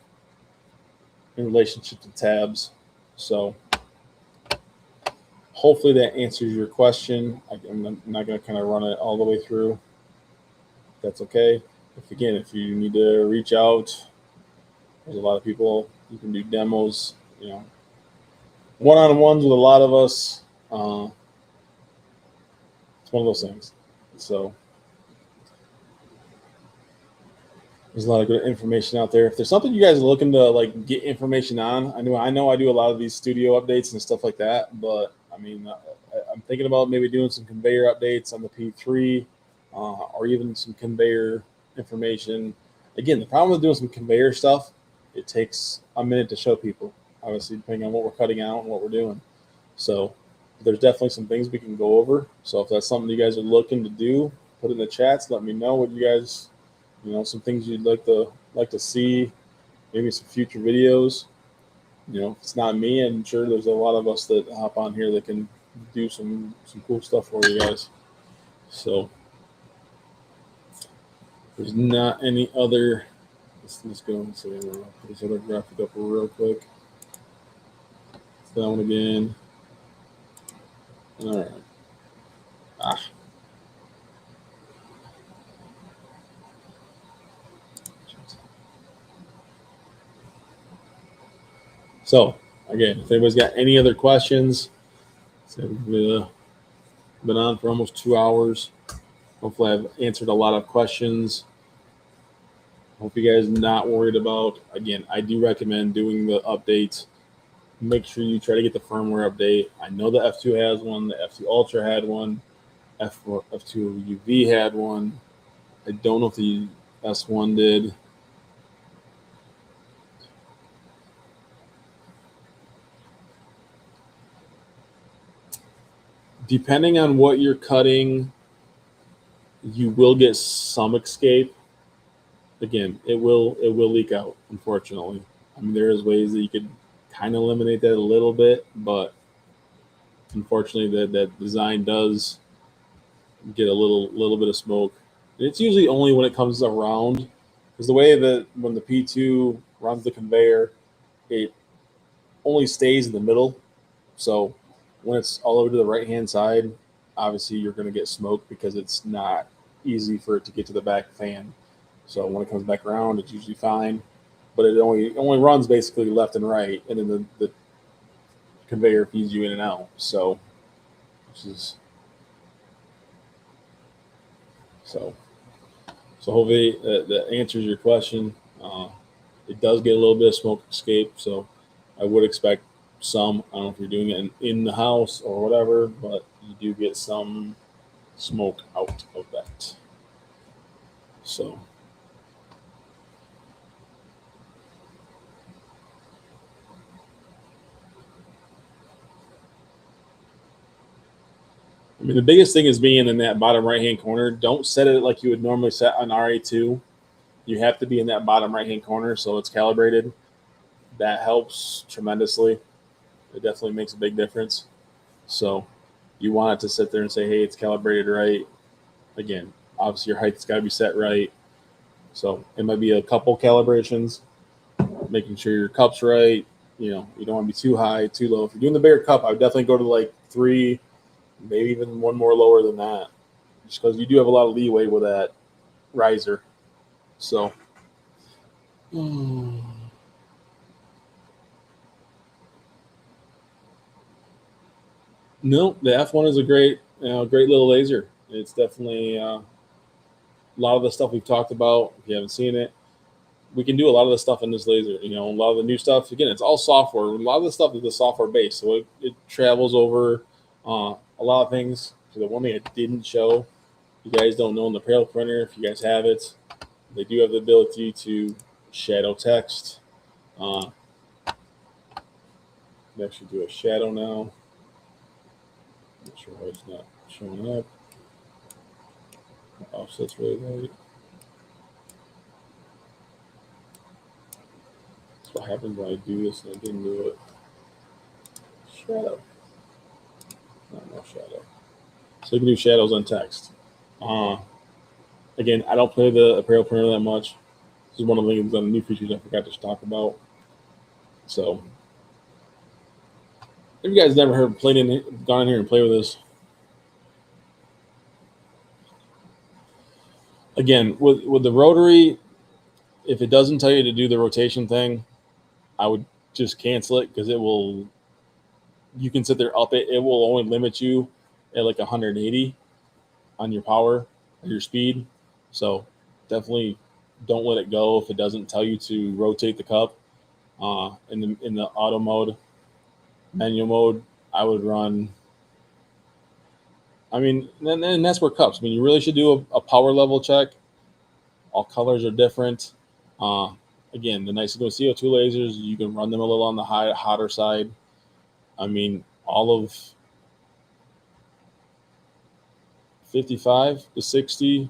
in relationship to tabs. So hopefully that answers your question. I'm not going to kind of run it all the way through. That's okay. If you need to reach out, there's a lot of people. You can do demos, one-on-ones with a lot of us. It's one of those things. So there's a lot of good information out there. If there's something you guys are looking to like get information on, I know I do a lot of these studio updates and stuff like that, but I mean, I'm thinking about maybe doing some conveyor updates on the P3, or even some conveyor information. Again, the problem with doing some conveyor stuff, it takes a minute to show people, obviously, depending on what we're cutting out and what we're doing. So there's definitely some things we can go over. So if that's something you guys are looking to do, put it in the chats. Let me know what you guys, some things you'd like to see, maybe some future videos. If it's not me, I'm sure there's a lot of us that hop on here that can do some cool stuff for you guys. So there's not any other. Let's go and see. Put this other graphic up real quick. That one again. All right. So again, if anybody's got any other questions, we've been on for almost 2 hours. Hopefully I've answered a lot of questions. Hope you guys are not worried about, again, I do recommend doing the updates. Make sure you try to get the firmware update. I know the F2 has one, the F2 Ultra had one, F2 UV had one. I don't know if the S1 did. Depending on what you're cutting, you will get some escape. Again, it will leak out, unfortunately. I mean, there is ways that you could kind of eliminate that a little bit, but unfortunately that design does get a little bit of smoke. And it's usually only when it comes around, because the way that when the P2 runs the conveyor, it only stays in the middle. So when it's all over to the right-hand side, obviously you're going to get smoke because it's not easy for it to get to the back fan. So when it comes back around, it's usually fine, but it only runs basically left and right, and then the conveyor feeds you in and out. So hopefully that answers your question. It does get a little bit of smoke escape, so I would expect some. I don't know if you're doing it in the house or whatever, but you do get some smoke out of that. So. I mean, the biggest thing is being in that bottom right-hand corner. Don't set it like you would normally set on RA2. You have to be in that bottom right-hand corner so it's calibrated. That helps tremendously. It definitely makes a big difference. So you want it to sit there and say, hey, it's calibrated right. Again, obviously your height's got to be set right. So it might be a couple calibrations, making sure your cup's right. You know, you don't want to be too high, too low. If you're doing the bigger cup, I would definitely go to like 3, maybe even one more lower than that, just because you do have a lot of leeway with that riser. So, no, the F1 is a great little laser. It's definitely a lot of the stuff we've talked about. If you haven't seen it, we can do a lot of the stuff in this laser. You know, a lot of the new stuff. Again, it's all software. A lot of the stuff is the software based, so it travels over a lot of things. So the one thing I didn't show, you guys don't know in the parallel printer. If you guys have it, they do have the ability to shadow text. They actually do a shadow now. Not sure why it's not showing up. Offset's really right. That's what happens when I do this and I didn't do it. Shadow. No shadow. So you can do shadows on text. Again, I don't play the apparel printer that much. This is one of the things on the new features I forgot to talk about. So, if you guys never gone in here and played with this, again, with the rotary, if it doesn't tell you to do the rotation thing, I would just cancel it because it will. You can sit there up it. It will only limit you at like 180 on your power or your speed. So definitely don't let it go if it doesn't tell you to rotate the cup. In the auto mode, manual mode, I would run. I mean, and that's where cups. I mean, you really should do a power level check. All colors are different. Again, the nice thing with CO2 lasers, you can run them a little on the hotter side. I mean, all of 55 to 60.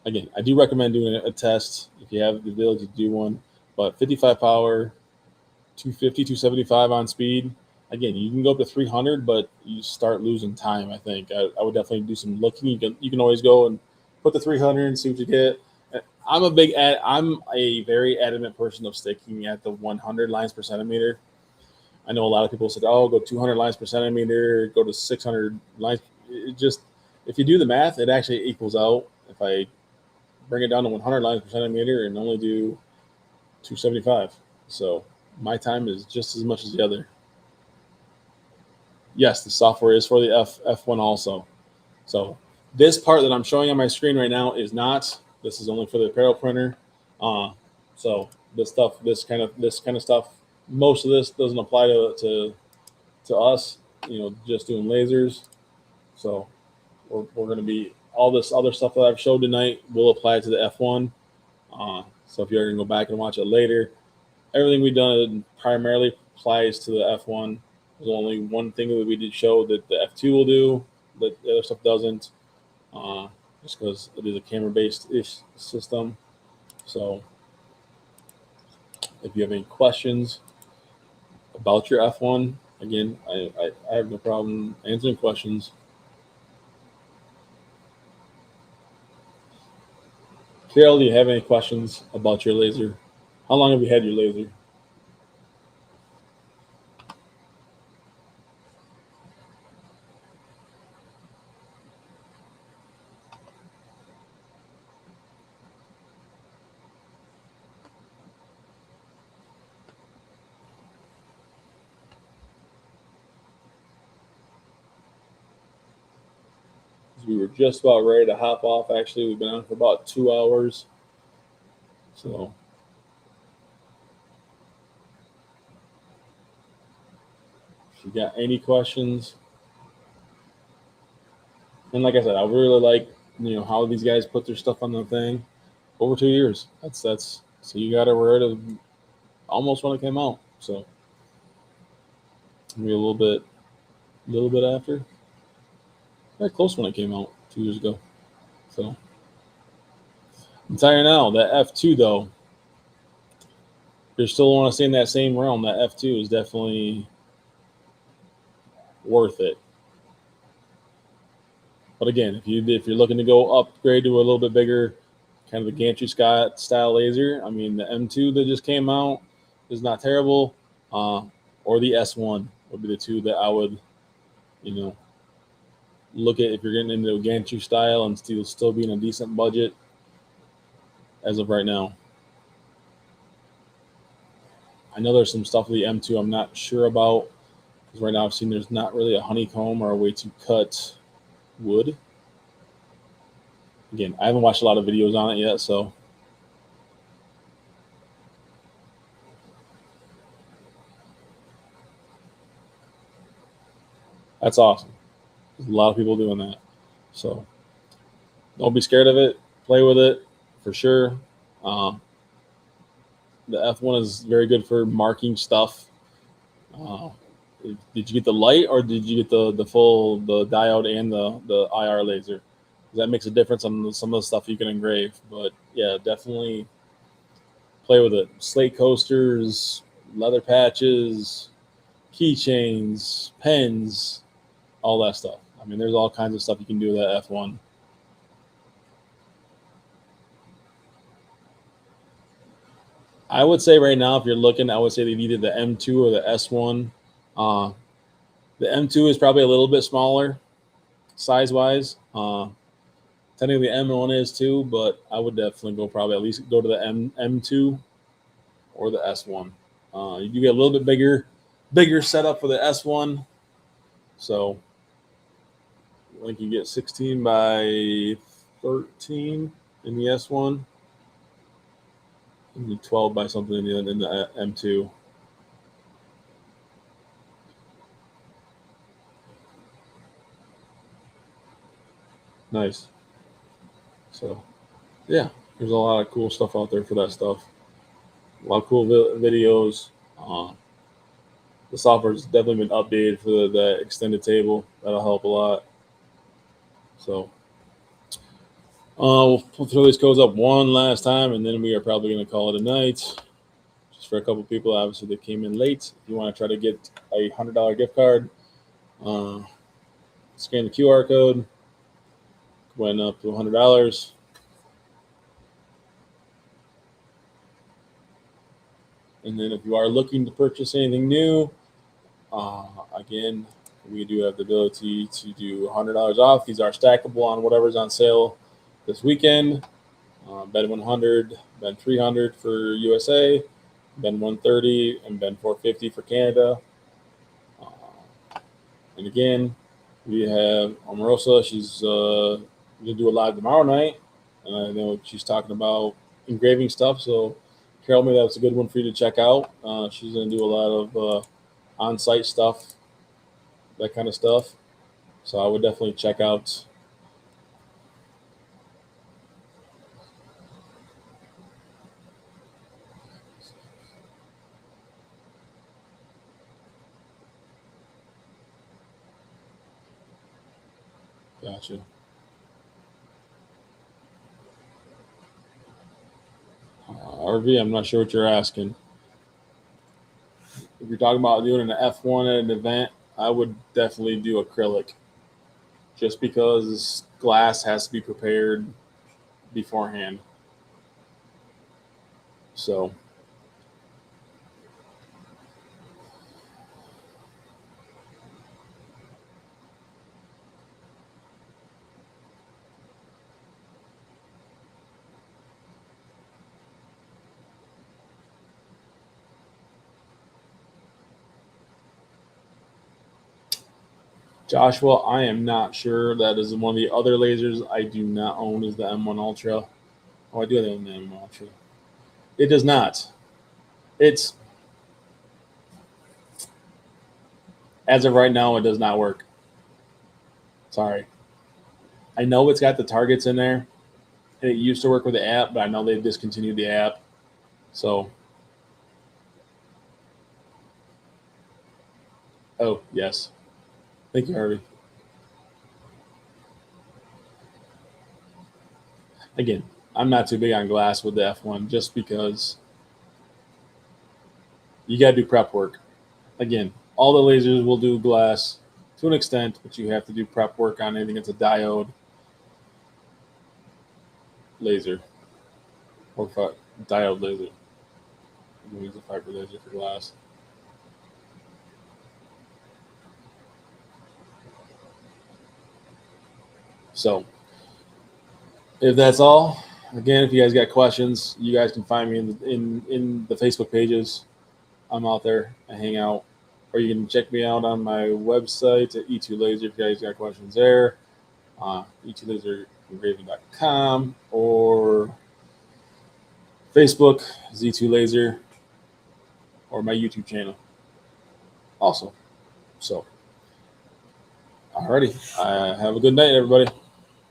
Again, I do recommend doing a test if you have the ability to do one. But 55 power, 250, 275 on speed. Again, you can go up to 300, but you start losing time. I think I would definitely do some looking. You can always go and put the 300 and see what you get. I'm a very adamant person of sticking at the 100 lines per centimeter. I know a lot of people said, "Oh, go 200 lines per centimeter, go to 600 lines." It just, if you do the math, it actually equals out. If I bring it down to 100 lines per centimeter and only do 275, so my time is just as much as the other. Yes, the software is for the F1 also. So this part that I'm showing on my screen right now is not. This is only for the apparel printer. So this kind of stuff, most of this doesn't apply to us. You know, just doing lasers. So we're going to be all this other stuff that I've showed tonight will apply to the F1. So if you're going to go back and watch it later, everything we've done primarily applies to the F1. There's only one thing that we did show that the F2 will do, that the other stuff doesn't, just because it is a camera-based system. So if you have any questions about your F1, again, I have no problem answering questions. Carol, do you have any questions about your laser? How long have you had your laser? We were just about ready to hop off. Actually, we've been on for about 2 hours. So if you got any questions, and like I said, I really like how these guys put their stuff on the thing. Over 2 years. That's so you got it right almost when it came out. So maybe a little bit after. Very close when it came out 2 years ago. So I'm telling you now, that F2 though, you're still want to stay in that same realm. That F2 is definitely worth it. But again, if you're looking to go upgrade to a little bit bigger, kind of the gantry style laser, I mean the M2 that just came out, is not terrible, or the S1 would be the two that I would, look at if you're getting into a gantry style and still being a decent budget as of right now. I know there's some stuff with the M2 I'm not sure about, because right now I've seen there's not really a honeycomb or a way to cut wood. Again, I haven't watched a lot of videos on it yet, so that's awesome. There's a lot of people doing that. So don't be scared of it. Play with it for sure. The F1 is very good for marking stuff. Did you get the light, or did you get the diode and the IR laser? That makes a difference on some of the stuff you can engrave. But yeah, definitely play with it. Slate coasters, leather patches, keychains, pens, all that stuff. I mean, there's all kinds of stuff you can do with that F1. I would say right now, if you're looking, I would say either the M2 or the S1. The M2 is probably a little bit smaller size-wise. Technically, the M1 is too, but I would definitely probably at least go to the M2 or the S1. You do get a little bit bigger setup for the S1. So I think you get 16 by 13 in the S1. And 12 by something in the M2. Nice. So, yeah, there's a lot of cool stuff out there for that stuff. A lot of cool videos. The software's definitely been updated for the extended table. That'll help a lot. So, we'll throw these codes up one last time, and then we are probably going to call it a night. Just for a couple people, obviously, that came in late. If you want to try to get a $100 gift card, scan the QR code. Went up to $100. And then if you are looking to purchase anything new, again, we do have the ability to do $100 off. These are stackable on whatever's on sale this weekend. Ben 100, Ben 300 for USA, Ben 130, and Ben 450 for Canada. And again, we have Omarosa. She's going to do a live tomorrow night. And I know she's talking about engraving stuff. So Carol, maybe that's a good one for you to check out. She's going to do a lot of on-site stuff, that kind of stuff. So I would definitely check out. Gotcha. RV, I'm not sure what you're asking. If you're talking about doing an F1 at an event, I would definitely do acrylic, just because glass has to be prepared beforehand. So Joshua, I am not sure. That is one of the other lasers I do not own, is the M1 Ultra. Oh, I do own the M1 Ultra. It does not. It's, as of right now, it does not work. Sorry. I know it's got the targets in there, and it used to work with the app, but I know they've discontinued the app. So, oh, yes. Thank you, Harvey. Again, I'm not too big on glass with the F1, just because you got to do prep work. Again, all the lasers will do glass to an extent, but you have to do prep work on anything that's a diode laser or diode laser. I'm gonna use a fiber laser for glass. So if that's all, again, if you guys got questions, you guys can find me in the Facebook pages. I'm out there. I hang out. Or you can check me out on my website at E2 Laser if you guys got questions there. E2laserengraving.com or Facebook, Z2 Laser, or my YouTube channel also. So, alrighty. Have a good night, everybody.